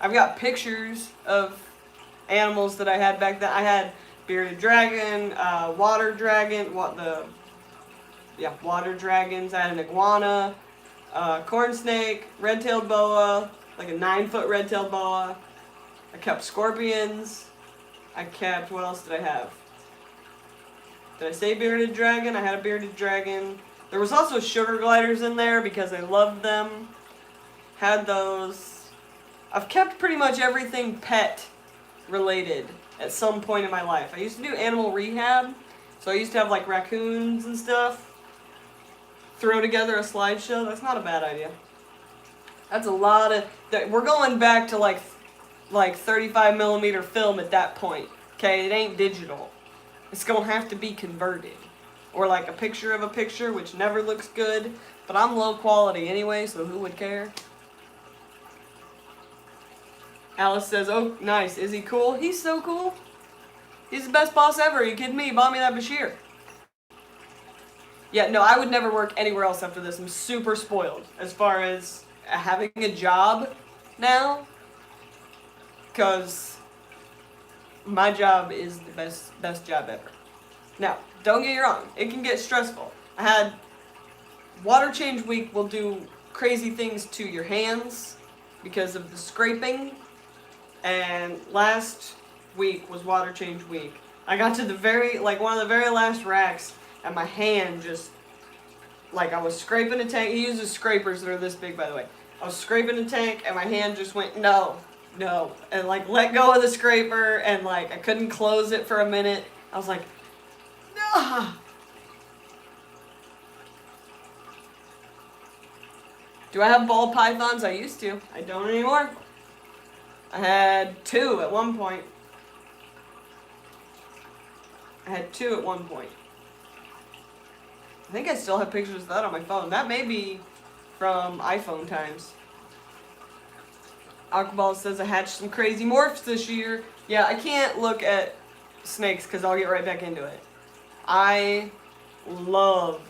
got pictures of animals that I had back then. I had bearded dragon, water dragon, water dragons. I had an iguana, corn snake, red-tailed boa, like a 9-foot red-tailed boa. I kept scorpions. I kept, what else did I have? Did I say bearded dragon? I had a bearded dragon. There was also sugar gliders in there because I loved them. Had those. I've kept pretty much everything pet related at some point in my life. I used to do animal rehab, so I used to have like raccoons and stuff. Throw together a slideshow. That's not a bad idea. That's a lot of. We're going back to like 35mm film at that point. Okay, it ain't digital. It's gonna have to be converted. Or like a picture of a picture, which never looks good. But I'm low quality anyway, so who would care? Alice says, oh, nice. Is he cool? He's so cool. He's the best boss ever. Are you kidding me? He bought me that Bichir. Yeah, no, I would never work anywhere else after this. I'm super spoiled as far as having a job now. Because my job is the best job ever. Now, don't get me wrong. It can get stressful. I had water change week will do crazy things to your hands because of the scraping. And last week was water change week. I got to one of the very last racks, and my hand just, I was scraping a tank. He uses scrapers that are this big, by the way. I was scraping a tank, and my hand just went, no, and let go of the scraper, and I couldn't close it for a minute. I was like, no. Do I have ball pythons? I used to. I don't anymore. I had 2 at one point. I think I still have pictures of that on my phone. That may be from iPhone times. Aquaball says I hatched some crazy morphs this year. Yeah, I can't look at snakes because I'll get right back into it. I love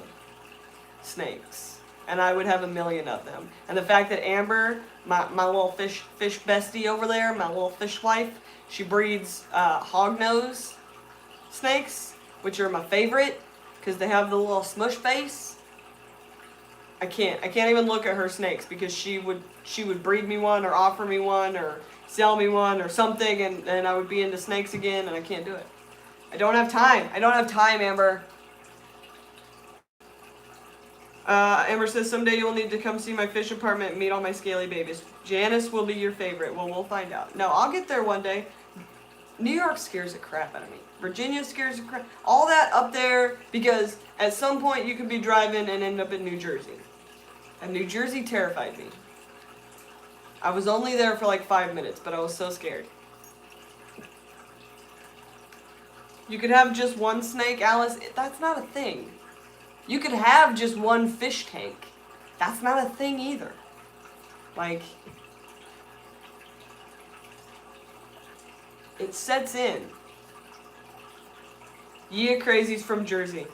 snakes. And I would have a million of them. And the fact that Amber, my little fish bestie over there, my little fish wife, she breeds hognose snakes, which are my favorite because they have the little smush face. I can't even look at her snakes because she would breed me one or offer me one or sell me one or something, and I would be into snakes again, and I can't do it. I don't have time. I don't have time, Amber. Amber says, someday you'll need to come see my fish apartment and meet all my scaly babies. Janice will be your favorite. Well, we'll find out. No, I'll get there one day. New York scares the crap out of me. Virginia scares the crap. All that up there, because at some point you could be driving and end up in New Jersey. And New Jersey terrified me. I was only there for like 5 minutes, but I was so scared. You could have just one snake, Alice. That's not a thing. You could have just one fish tank. That's not a thing either. Like, it sets in. Yeah, crazies from Jersey.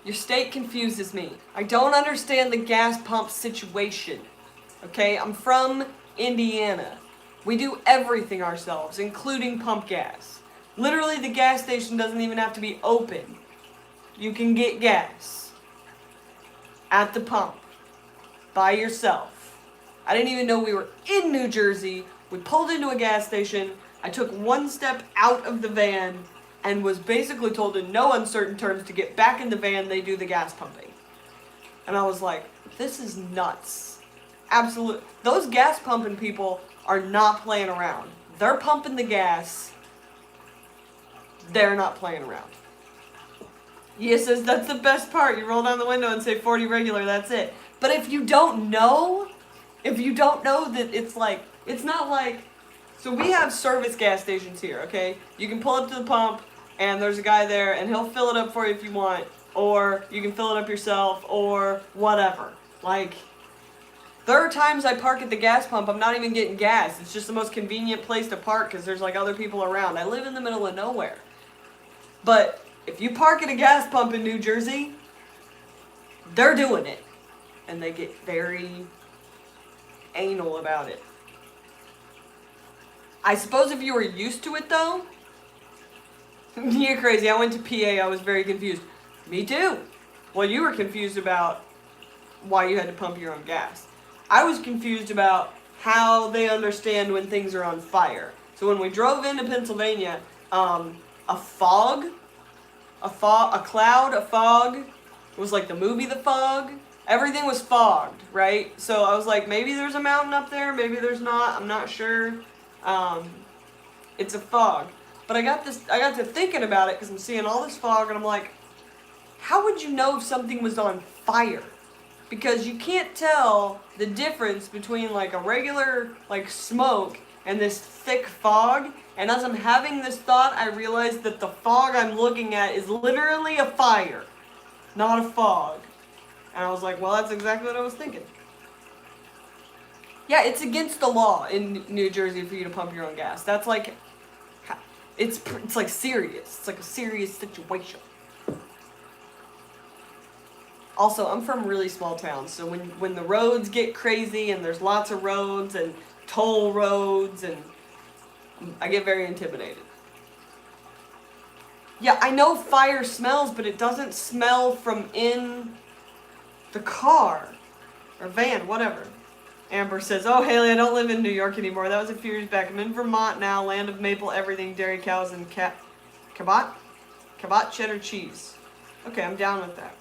Your state confuses me. I don't understand the gas pump situation. Okay, I'm from Indiana. We do everything ourselves, including pump gas. Literally, the gas station doesn't even have to be open. You can get gas at the pump by yourself. I didn't even know we were in New Jersey. We pulled into a gas station. I took one step out of the van and was basically told in no uncertain terms to get back in the van. They do the gas pumping. And I was like, this is nuts. Absolute. Those gas pumping people are not playing around. They're pumping the gas. They're not playing around. He says, that's the best part. You roll down the window and say 40 regular, that's it. But if you don't know that it's like, it's not like, so we have service gas stations here, okay? You can pull up to the pump and there's a guy there and he'll fill it up for you if you want. Or you can fill it up yourself or whatever. Like, there are times I park at the gas pump, I'm not even getting gas. It's just the most convenient place to park because there's like other people around. I live in the middle of nowhere. But if you park at a gas pump in New Jersey, they're doing it. And they get very anal about it. I suppose if you were used to it though, you're crazy. I went to PA, I was very confused. Me too. Well, you were confused about why you had to pump your own gas. I was confused about how they understand when things are on fire. So when we drove into Pennsylvania, a fog, it was like the movie The Fog. Everything was fogged, right? So I was like, maybe there's a mountain up there, maybe there's not, I'm not sure. It's a fog. But I got to thinking about it because I'm seeing all this fog and I'm like, how would you know if something was on fire? Because you can't tell the difference between like a regular like smoke and this thick fog. And as I'm having this thought, I realized that the fog I'm looking at is literally a fire, not a fog. And I was like, well, that's exactly what I was thinking. Yeah, it's against the law in New Jersey for you to pump your own gas. That's like, it's like serious. It's like a serious situation. Also, I'm from really small towns, so when the roads get crazy and there's lots of roads and toll roads, and I get very intimidated. Yeah, I know fire smells, but it doesn't smell from in the car or van, whatever. Amber says, oh, Haley, I don't live in New York anymore. That was a few years back. I'm in Vermont now, land of maple everything, dairy cows, and Cabot cheddar cheese. Okay, I'm down with that.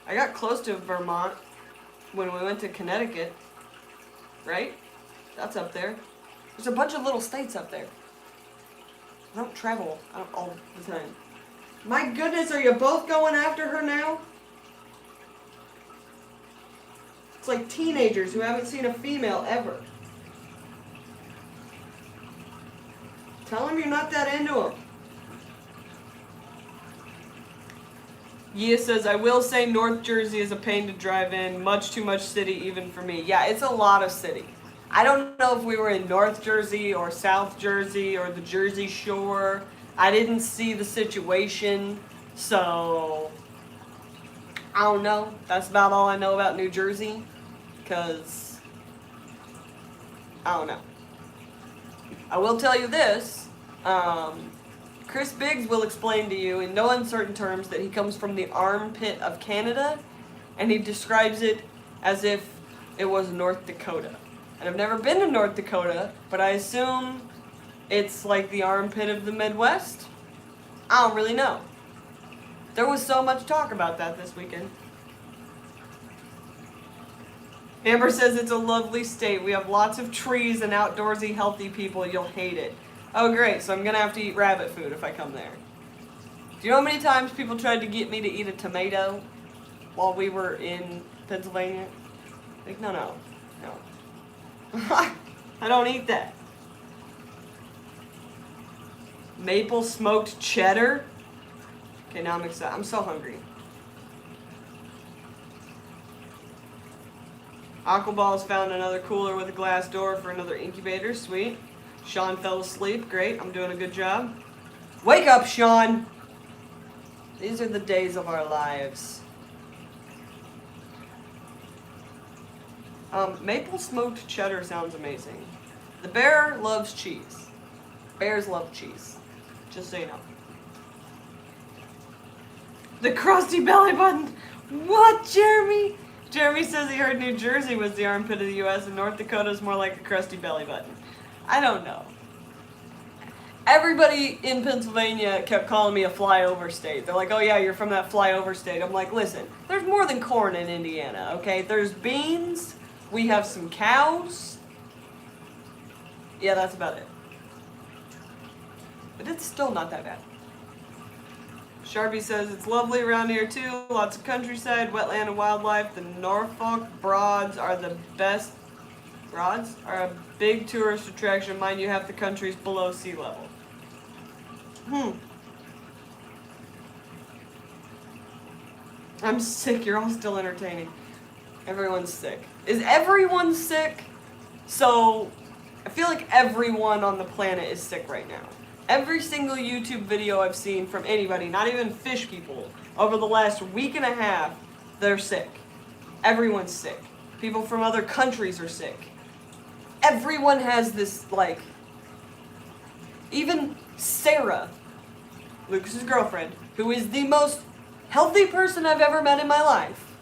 I got close to Vermont when we went to Connecticut, right? That's up there. There's a bunch of little states up there. I don't travel all the time. My goodness, are you both going after her now? It's like teenagers who haven't seen a female ever. Tell them you're not that into them. Yia says, I will say North Jersey is a pain to drive in. Much too much city even for me. Yeah, it's a lot of city. I don't know if we were in North Jersey or South Jersey or the Jersey Shore. I didn't see the situation, so I don't know. That's about all I know about New Jersey, because I don't know. I will tell you this. Chris Biggs will explain to you in no uncertain terms that he comes from the armpit of Canada, and he describes it as if it was North Dakota. And I've never been to North Dakota, but I assume it's like the armpit of the Midwest? I don't really know. There was so much talk about that this weekend. Amber says it's a lovely state. We have lots of trees and outdoorsy healthy people. You'll hate it. Oh great, so I'm going to have to eat rabbit food if I come there. Do you know how many times people tried to get me to eat a tomato while we were in Pennsylvania? Like, no. I don't eat that. Maple smoked cheddar? Okay, now I'm excited. I'm so hungry. Aquaball's found another cooler with a glass door for another incubator. Sweet. Sean fell asleep. Great. I'm doing a good job. Wake up, Sean! These are the days of our lives. Maple smoked cheddar sounds amazing. The bear loves cheese. Bears love cheese. Just so you know. The crusty belly button. What, Jeremy? Jeremy says he heard New Jersey was the armpit of the U.S. and North Dakota is more like a crusty belly button. I don't know. Everybody in Pennsylvania kept calling me a flyover state. They're like, oh yeah, you're from that flyover state. I'm like, listen, there's more than corn in Indiana, okay? There's beans. We have some cows. Yeah, that's about it. But it's still not that bad. Sharpie says it's lovely around here too. Lots of countryside, wetland, and wildlife. The Norfolk Broads are the best. Broads are a big tourist attraction. Mind you, half the country's below sea level. I'm sick. You're all still entertaining. Everyone's sick. Is everyone sick? So, I feel like everyone on the planet is sick right now. Every single YouTube video I've seen from anybody, not even fish people, over the last week and a half, they're sick. Everyone's sick. People from other countries are sick. Everyone has this, like, even Sarah, Lucas's girlfriend, who is the most healthy person I've ever met in my life,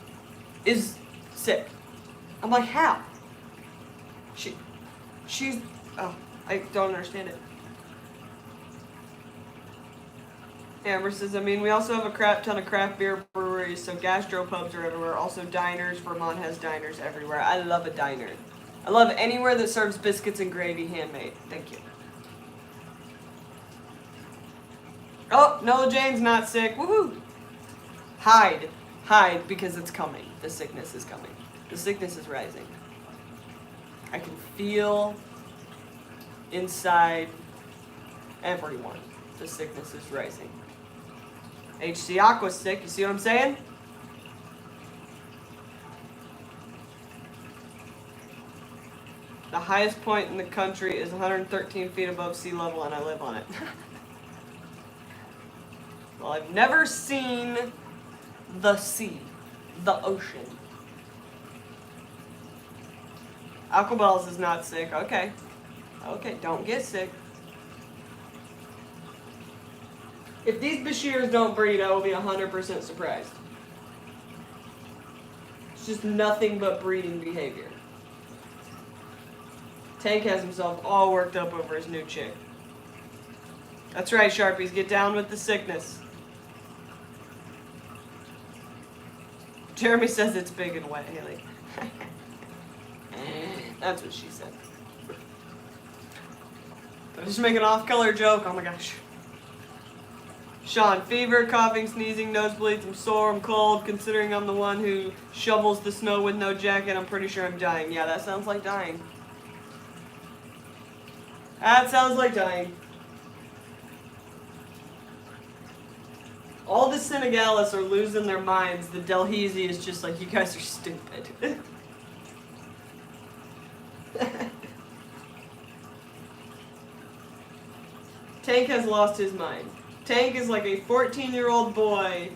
is sick. I'm like, how? She's, oh, I don't understand it. Amber says, I mean, we also have a crap ton of craft beer breweries, so gastropubs are everywhere. Also diners. Vermont has diners everywhere. I love a diner. I love anywhere that serves biscuits and gravy handmade. Thank you. Oh, Nola Jane's not sick. Woohoo! Hide. Hide, because it's coming. The sickness is coming. The sickness is rising. I can feel inside everyone. The sickness is rising. HC Aqua's sick. You see what I'm saying? The highest point in the country is 113 feet above sea level, and I live on it. Well, I've never seen the sea, the ocean. Aquaballs is not sick. Okay. Okay, don't get sick. If these Bichirs don't breed, I will be 100% surprised. It's just nothing but breeding behavior. Tank has himself all worked up over his new chick. That's right, Sharpies. Get down with the sickness. Jeremy says it's big and wet, Haley. That's what she said. Did I just make an off-color joke? Oh my gosh. Sean, fever, coughing, sneezing, nosebleeds, I'm sore, I'm cold. Considering I'm the one who shovels the snow with no jacket, I'm pretty sure I'm dying. Yeah, that sounds like dying. That sounds like dying. All the Senegalese are losing their minds. The Delhaize is just like, you guys are stupid. Tank has lost his mind. Tank is like a 14-year-old boy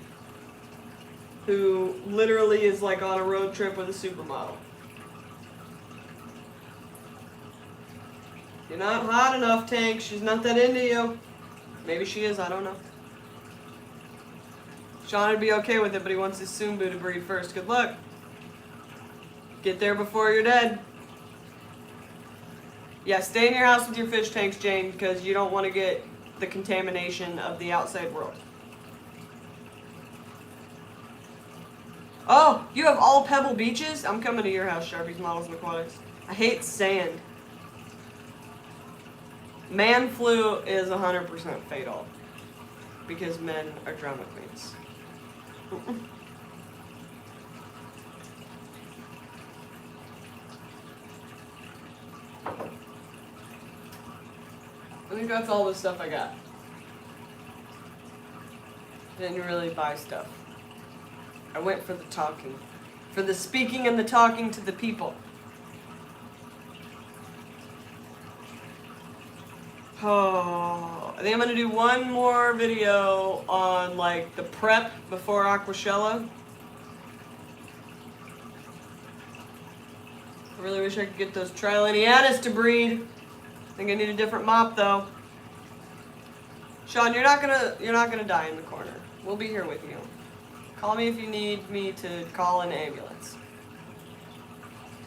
who literally is like on a road trip with a supermodel. You're not hot enough, Tank. She's not that into you. Maybe she is, I don't know. Sean would be okay with it, but he wants his Sumbu to breed first. Good luck. Get there before you're dead. Yeah, stay in your house with your fish tanks, Jane, because you don't want to get the contamination of the outside world. Oh, you have all pebble beaches? I'm coming to your house, Sharpie's Models and Aquatics. I hate sand. Man flu is 100% fatal because men are drama queens. I think that's all the stuff I got. Didn't really buy stuff. I went for the talking. For the speaking and the talking to the people. Oh, I think I'm going to do one more video on like the prep before AquaShella. I really wish I could get those Triliniatis to breed. I think I need a different mop though. Sean, you're not gonna die in the corner. We'll be here with you. Call me if you need me to call an ambulance.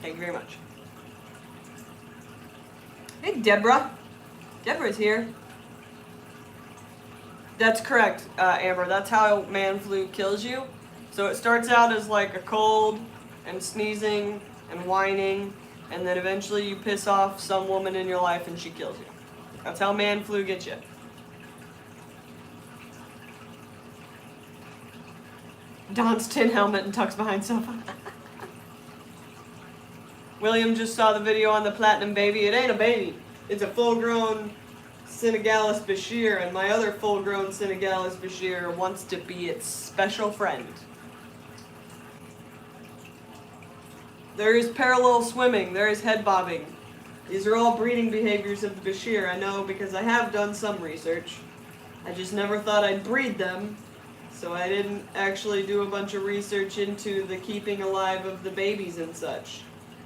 Thank you very much. Hey, Deborah. Deborah's here. That's correct, Amber. That's how man flu kills you. So it starts out as like a cold and sneezing and whining, and then eventually you piss off some woman in your life and she kills you. That's how man flu gets you. Don's tin helmet and tucks behind sofa. William just saw the video on the platinum baby. It ain't a baby. It's a full-grown Senegalese Bichir, and my other full-grown Senegalese Bichir wants to be its special friend. There is parallel swimming. There is head bobbing. These are all breeding behaviors of the Bichir. I know because I have done some research. I just never thought I'd breed them. So I didn't actually do a bunch of research into the keeping alive of the babies and such.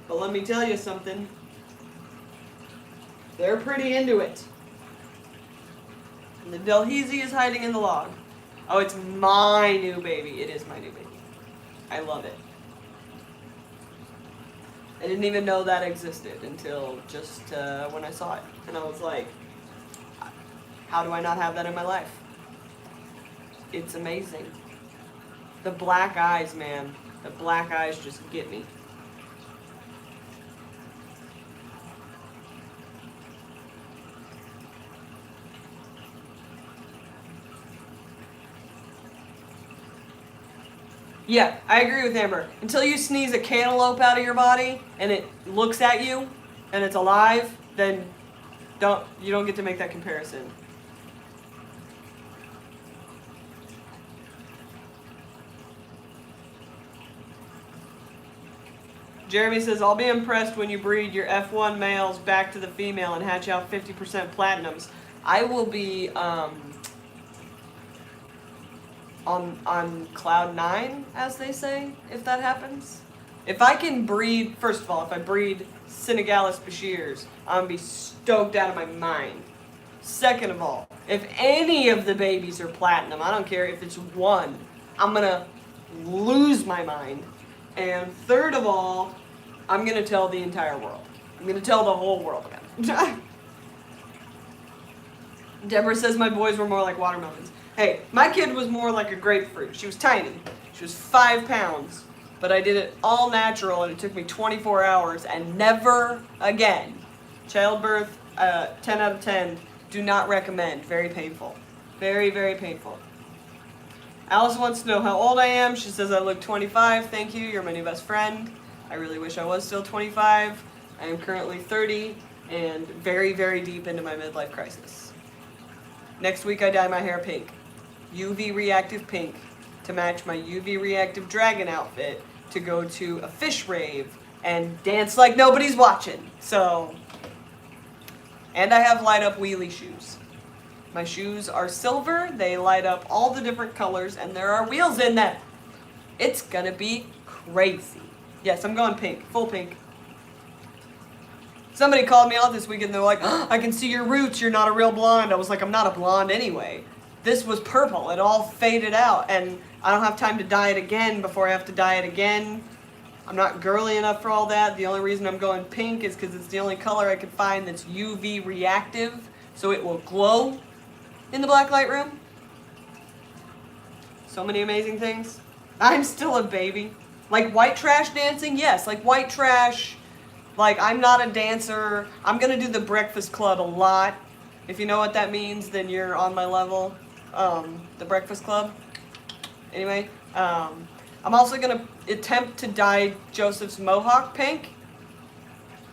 But let me tell you something. They're pretty into it. And the Delhaize is hiding in the log. Oh, it's my new baby. It is my new baby. I love it. I didn't even know that existed until just when I saw it. And I was like, how do I not have that in my life? It's amazing. The black eyes, man. The black eyes just get me. Yeah, I agree with Amber. Until you sneeze a cantaloupe out of your body and it looks at you and it's alive, then you don't get to make that comparison. Jeremy says, I'll be impressed when you breed your F1 males back to the female and hatch out 50% platinums. I will be on cloud 9, as they say, if that happens. If I can breed, first of all, if I breed Senegalese Bichirs, I'm going to be stoked out of my mind. Second of all, if any of the babies are platinum, I don't care if it's one, I'm going to lose my mind. And third of all, I'm going to tell the entire world. I'm going to tell the whole world about it. Deborah says my boys were more like watermelons. Hey, my kid was more like a grapefruit. She was tiny. She was 5 pounds. But I did it all natural and it took me 24 hours and never again. Childbirth, 10 out of 10. Do not recommend. Very painful. Very, very painful. Alice wants to know how old I am. She says I look 25. Thank you. You're my new best friend. I really wish I was still 25. I am currently 30 and very, very deep into my midlife crisis. Next week I dye my hair pink. UV reactive pink to match my UV reactive dragon outfit to go to a fish rave and dance like nobody's watching. So, and I have light up wheelie shoes. My shoes are silver, they light up all the different colors, and there are wheels in them. It's gonna be crazy. Yes, I'm going pink, full pink. Somebody called me out this weekend, they're like, oh, I can see your roots, you're not a real blonde. I was like, I'm not a blonde anyway. This was purple, it all faded out, and I don't have time to dye it again before I have to dye it again. I'm not girly enough for all that. The only reason I'm going pink is because it's the only color I could find that's UV reactive, so it will glow in the black light room. So many amazing things. I'm still a baby. Like white trash dancing? Yes, like white trash. Like, I'm not a dancer. I'm gonna do the Breakfast Club a lot. If you know what that means, then you're on my level. The Breakfast Club. Anyway, I'm also gonna attempt to dye Joseph's mohawk pink.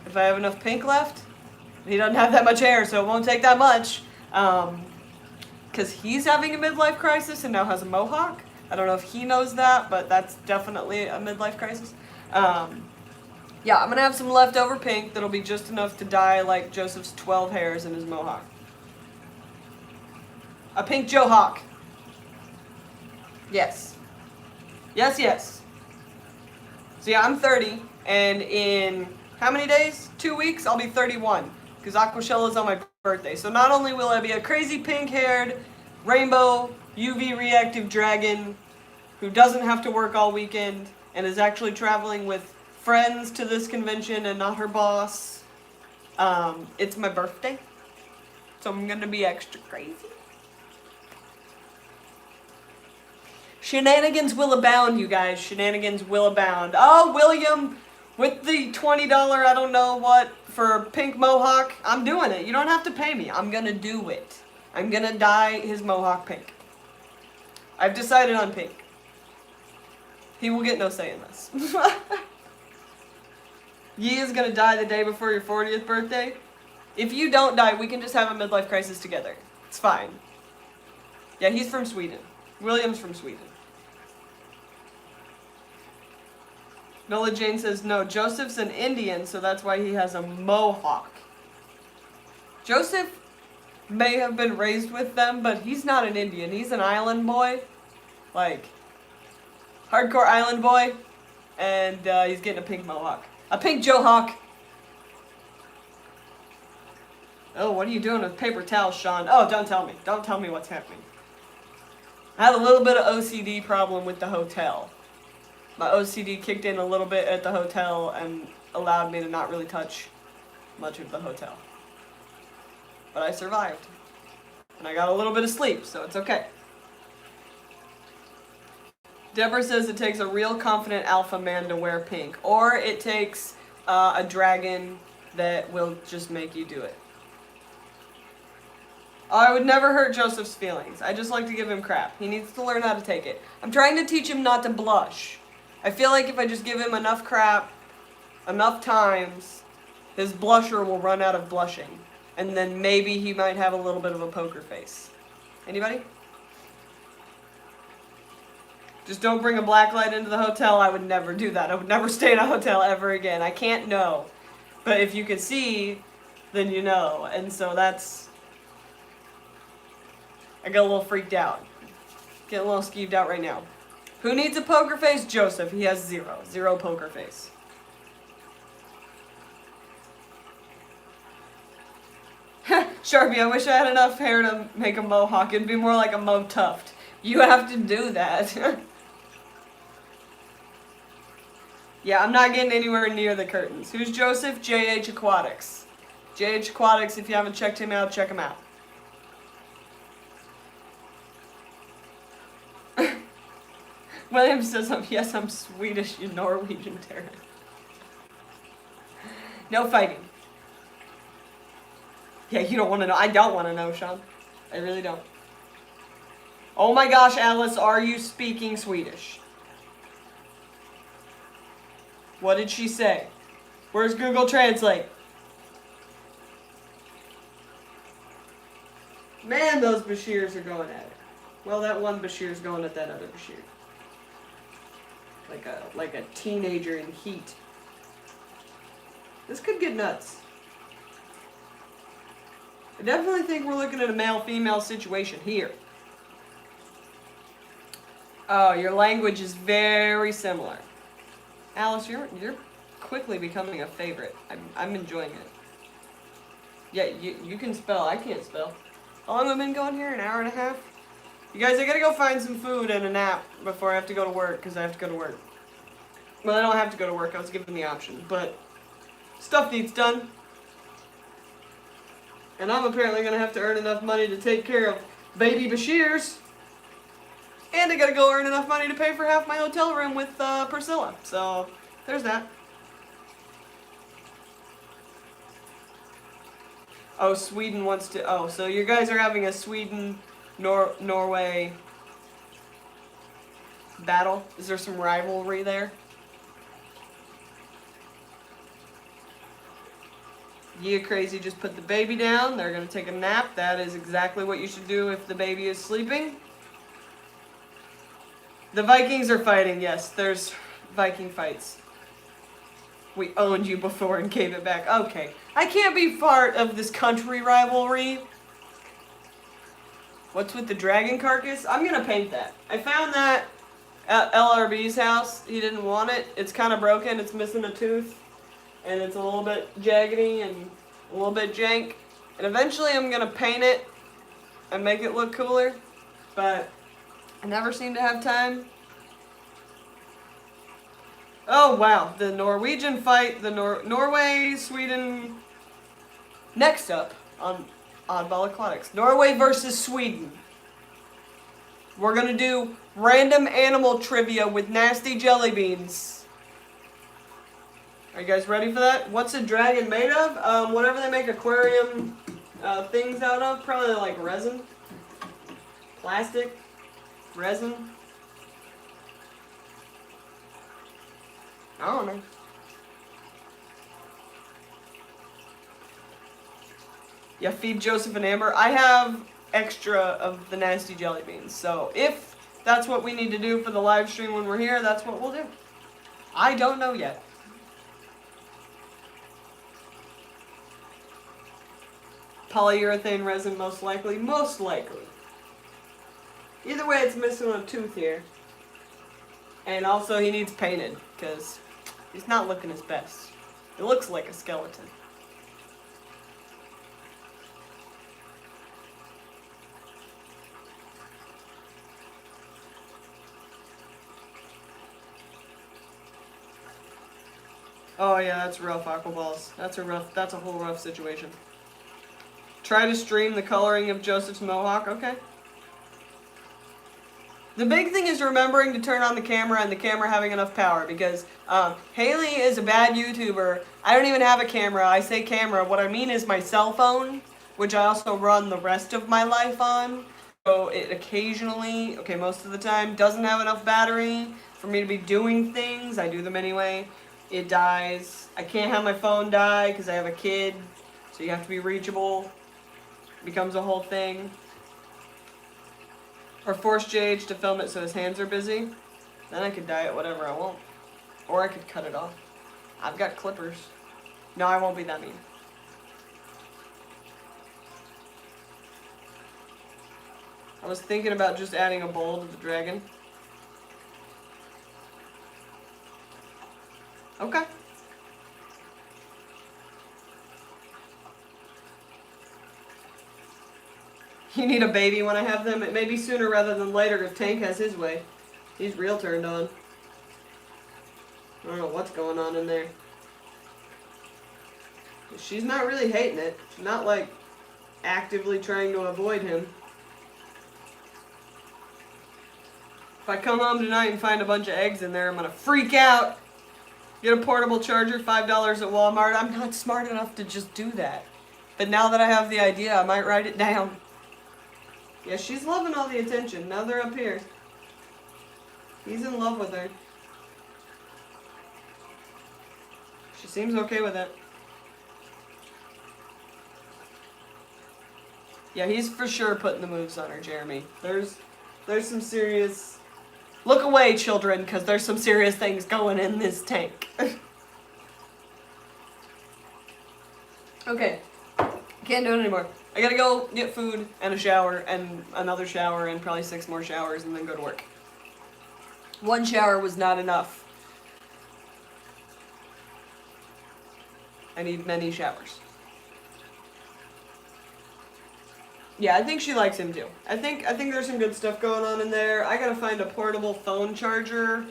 If I have enough pink left. He doesn't have that much hair, so it won't take that much. Because he's having a midlife crisis and now has a mohawk. I don't know if he knows that, but that's definitely a midlife crisis. Yeah, I'm going to have some leftover pink that'll be just enough to dye like Joseph's 12 hairs in his mohawk. A pink Johawk. Yes. Yes, yes. So yeah, I'm 30, and in how many days? 2 weeks? I'll be 31, because AquaShella is on my birthday. So not only will I be a crazy pink-haired, rainbow, UV reactive dragon who doesn't have to work all weekend and is actually traveling with friends to this convention and not her boss. It's my birthday, so I'm gonna be extra crazy. Shenanigans will abound, you guys. Shenanigans will abound. Oh, William, with the $20 I don't know what for pink mohawk, I'm doing it. You don't have to pay me. I'm gonna do it. I'm gonna dye his mohawk pink. I've decided on pink. He will get no say in this. Yi is gonna die the day before your 40th birthday. If you don't die, we can just have a midlife crisis together. It's fine. Yeah, he's from Sweden. William's from Sweden. Nola Jane says, no, Joseph's an Indian, so that's why he has a mohawk. Joseph may have been raised with them, but he's not an Indian. He's an island boy. Like, hardcore island boy. And he's getting a pink mohawk. A pink Johawk. Oh, what are you doing with paper towels, Sean? Oh, don't tell me. Don't tell me what's happening. I had a little bit of OCD problem with the hotel. My OCD kicked in a little bit at the hotel and allowed me to not really touch much of the hotel. But I survived. And I got a little bit of sleep, so it's okay. Deborah says it takes a real confident alpha man to wear pink. Or it takes a dragon that will just make you do it. Oh, I would never hurt Joseph's feelings. I just like to give him crap. He needs to learn how to take it. I'm trying to teach him not to blush. I feel like if I just give him enough crap, enough times, his blusher will run out of blushing. And then maybe he might have a little bit of a poker face. Anybody? Just don't bring a black light into the hotel. I would never do that. I would never stay in a hotel ever again. I can't know. But if you can see, then you know. And so that's... I got a little freaked out. Getting a little skeeved out right now. Who needs a poker face? Joseph. He has zero. Zero poker face. Sharpie, I wish I had enough hair to make a mohawk. It'd be more like a mo tuft. You have to do that. Yeah, I'm not getting anywhere near the curtains. Who's Joseph? JH Aquatics. JH Aquatics, if you haven't checked him out, check him out. William says, yes, I'm Swedish, you Norwegian terror. No fighting. Yeah, you don't want to know. I don't want to know, Sean. I really don't. Oh my gosh, Alice, are you speaking Swedish? What did she say? Where's Google Translate? Man, those Bichirs are going at it. Well, that one Bichir's going at that other Bichir. Like a teenager in heat. This could get nuts. I definitely think we're looking at a male-female situation here. Oh, your language is very similar. Alice, you're quickly becoming a favorite. I'm enjoying it. Yeah, you can spell. I can't spell. How long have I been going here? An hour and a half? You guys, I gotta go find some food and a nap before I have to go to work, because I have to go to work. Well, I don't have to go to work. I was given the option. But stuff needs done. And I'm apparently going to have to earn enough money to take care of baby Bichir's. And I got to go earn enough money to pay for half my hotel room with Priscilla. So, there's that. Oh, Sweden wants to... Oh, so you guys are having a Sweden-Norway battle? Is there some rivalry there? Yeah, crazy, just put the baby down. They're going to take a nap. That is exactly what you should do if the baby is sleeping. The Vikings are fighting, yes. There's Viking fights. We owned you before and gave it back. Okay. I can't be part of this country rivalry. What's with the dragon carcass? I'm going to paint that. I found that at LRB's house. He didn't want it. It's kind of broken. It's missing a tooth. And it's a little bit jaggedy and a little bit jank. And eventually I'm going to paint it and make it look cooler. But I never seem to have time. Oh, wow. The Norwegian fight. The Norway, Sweden. Next up on Oddball Aquatics. Norway versus Sweden. We're going to do random animal trivia with nasty jelly beans. Are you guys ready for that? What's a dragon made of? Whatever they make aquarium things out of. Probably like resin. Plastic. Resin. I don't know. Yeah, feed Joseph and Amber. I have extra of the nasty jelly beans. So if that's what we need to do for the live stream when we're here, that's what we'll do. I don't know yet. Polyurethane resin, most likely. Most likely. Either way, it's missing a tooth here. And also, he needs painted, because he's not looking his best. It looks like a skeleton. Oh yeah, that's rough, Aquaballs. That's a whole rough situation. Try to stream the coloring of Joseph's mohawk, okay. The big thing is remembering to turn on the camera and the camera having enough power, because Haley is a bad YouTuber. I don't even have a camera. I say camera. What I mean is my cell phone, which I also run the rest of my life on. So it occasionally, okay, most of the time, doesn't have enough battery for me to be doing things. I do them anyway. It dies. I can't have my phone die because I have a kid, so you have to be reachable. It becomes a whole thing. Or force JH to film it so his hands are busy. Then I could dye it whatever I want. Or I could cut it off. I've got clippers. No, I won't be that mean. I was thinking about just adding a bowl to the dragon. Okay. You need a baby when I have them. It may be sooner rather than later if Tank has his way. He's real turned on. I don't know what's going on in there. She's not really hating it. She's not like actively trying to avoid him. If I come home tonight and find a bunch of eggs in there, I'm going to freak out. Get a portable charger, $5 at Walmart. I'm not smart enough to just do that. But now that I have the idea, I might write it down. Yeah, she's loving all the attention. Now they're up here. He's in love with her. She seems okay with it. Yeah, he's for sure putting the moves on her, Jeremy. There's some serious... Look away, children, because there's some serious things going in this tank. Okay. Can't do it anymore. I gotta go get food and a shower and another shower and probably 6 more showers and then go to work. 1 shower was not enough. I need many showers. Yeah, I think she likes him too. I think there's some good stuff going on in there. I gotta find a portable phone charger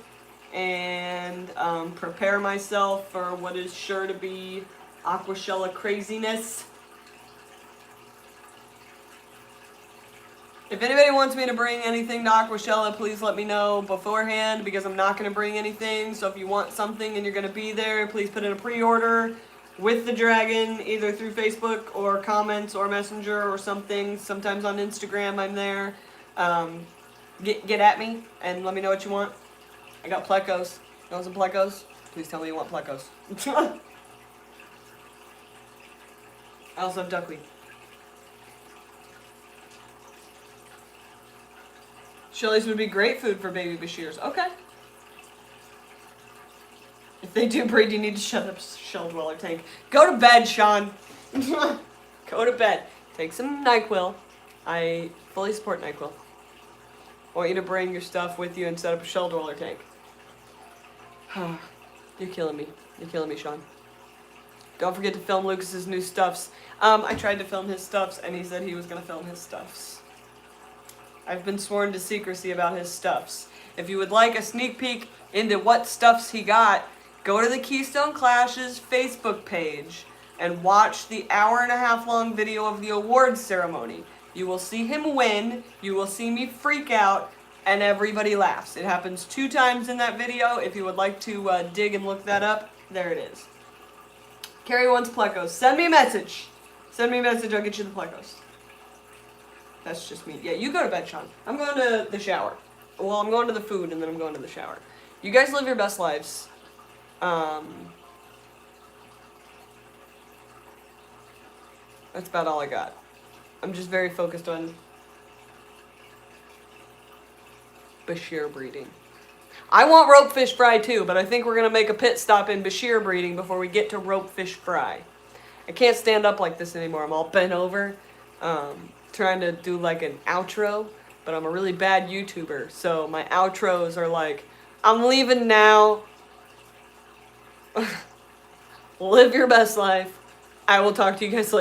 and and prepare myself for what is sure to be AquaShella craziness. If anybody wants me to bring anything to AquaShella, please let me know beforehand, because I'm not going to bring anything. So if you want something and you're going to be there, please put in a pre-order with the dragon, either through Facebook or comments or Messenger or something. Sometimes on Instagram I'm there. Get at me and let me know what you want. I got plecos. You want some plecos? Please tell me you want plecos. I also have duckweed. Chilies would be great food for baby Bichirs. Okay. If they do breed, you need to shut up shell dweller tank. Go to bed, Sean. Go to bed. Take some NyQuil. I fully support NyQuil. I want you to bring your stuff with you and set up a shell dweller tank. You're killing me. You're killing me, Sean. Don't forget to film Lucas's new stuffs. I tried to film his stuffs, and he said he was going to film his stuffs. I've been sworn to secrecy about his stuffs. If you would like a sneak peek into what stuffs he got, go to the Keystone Clash's Facebook page and watch the hour-and-a-half long video of the awards ceremony. You will see him win, you will see me freak out, and everybody laughs. It happens 2 times in that video. If you would like to dig and look that up, there it is. Carrie wants plecos. Send me a message. Send me a message, I'll get you the plecos. That's just me. Yeah, you go to bed, Sean. I'm going to the shower. Well, I'm going to the food, and then I'm going to the shower. You guys live your best lives. That's about all I got. I'm just very focused on Bichir breeding. I want ropefish fry too, but I think we're going to make a pit stop in Bichir breeding before we get to ropefish fry. I can't stand up like this anymore. I'm all bent over. Trying to do like an outro, but I'm a really bad YouTuber, so my outros are like, I'm leaving now. Live your best life. I will talk to you guys later.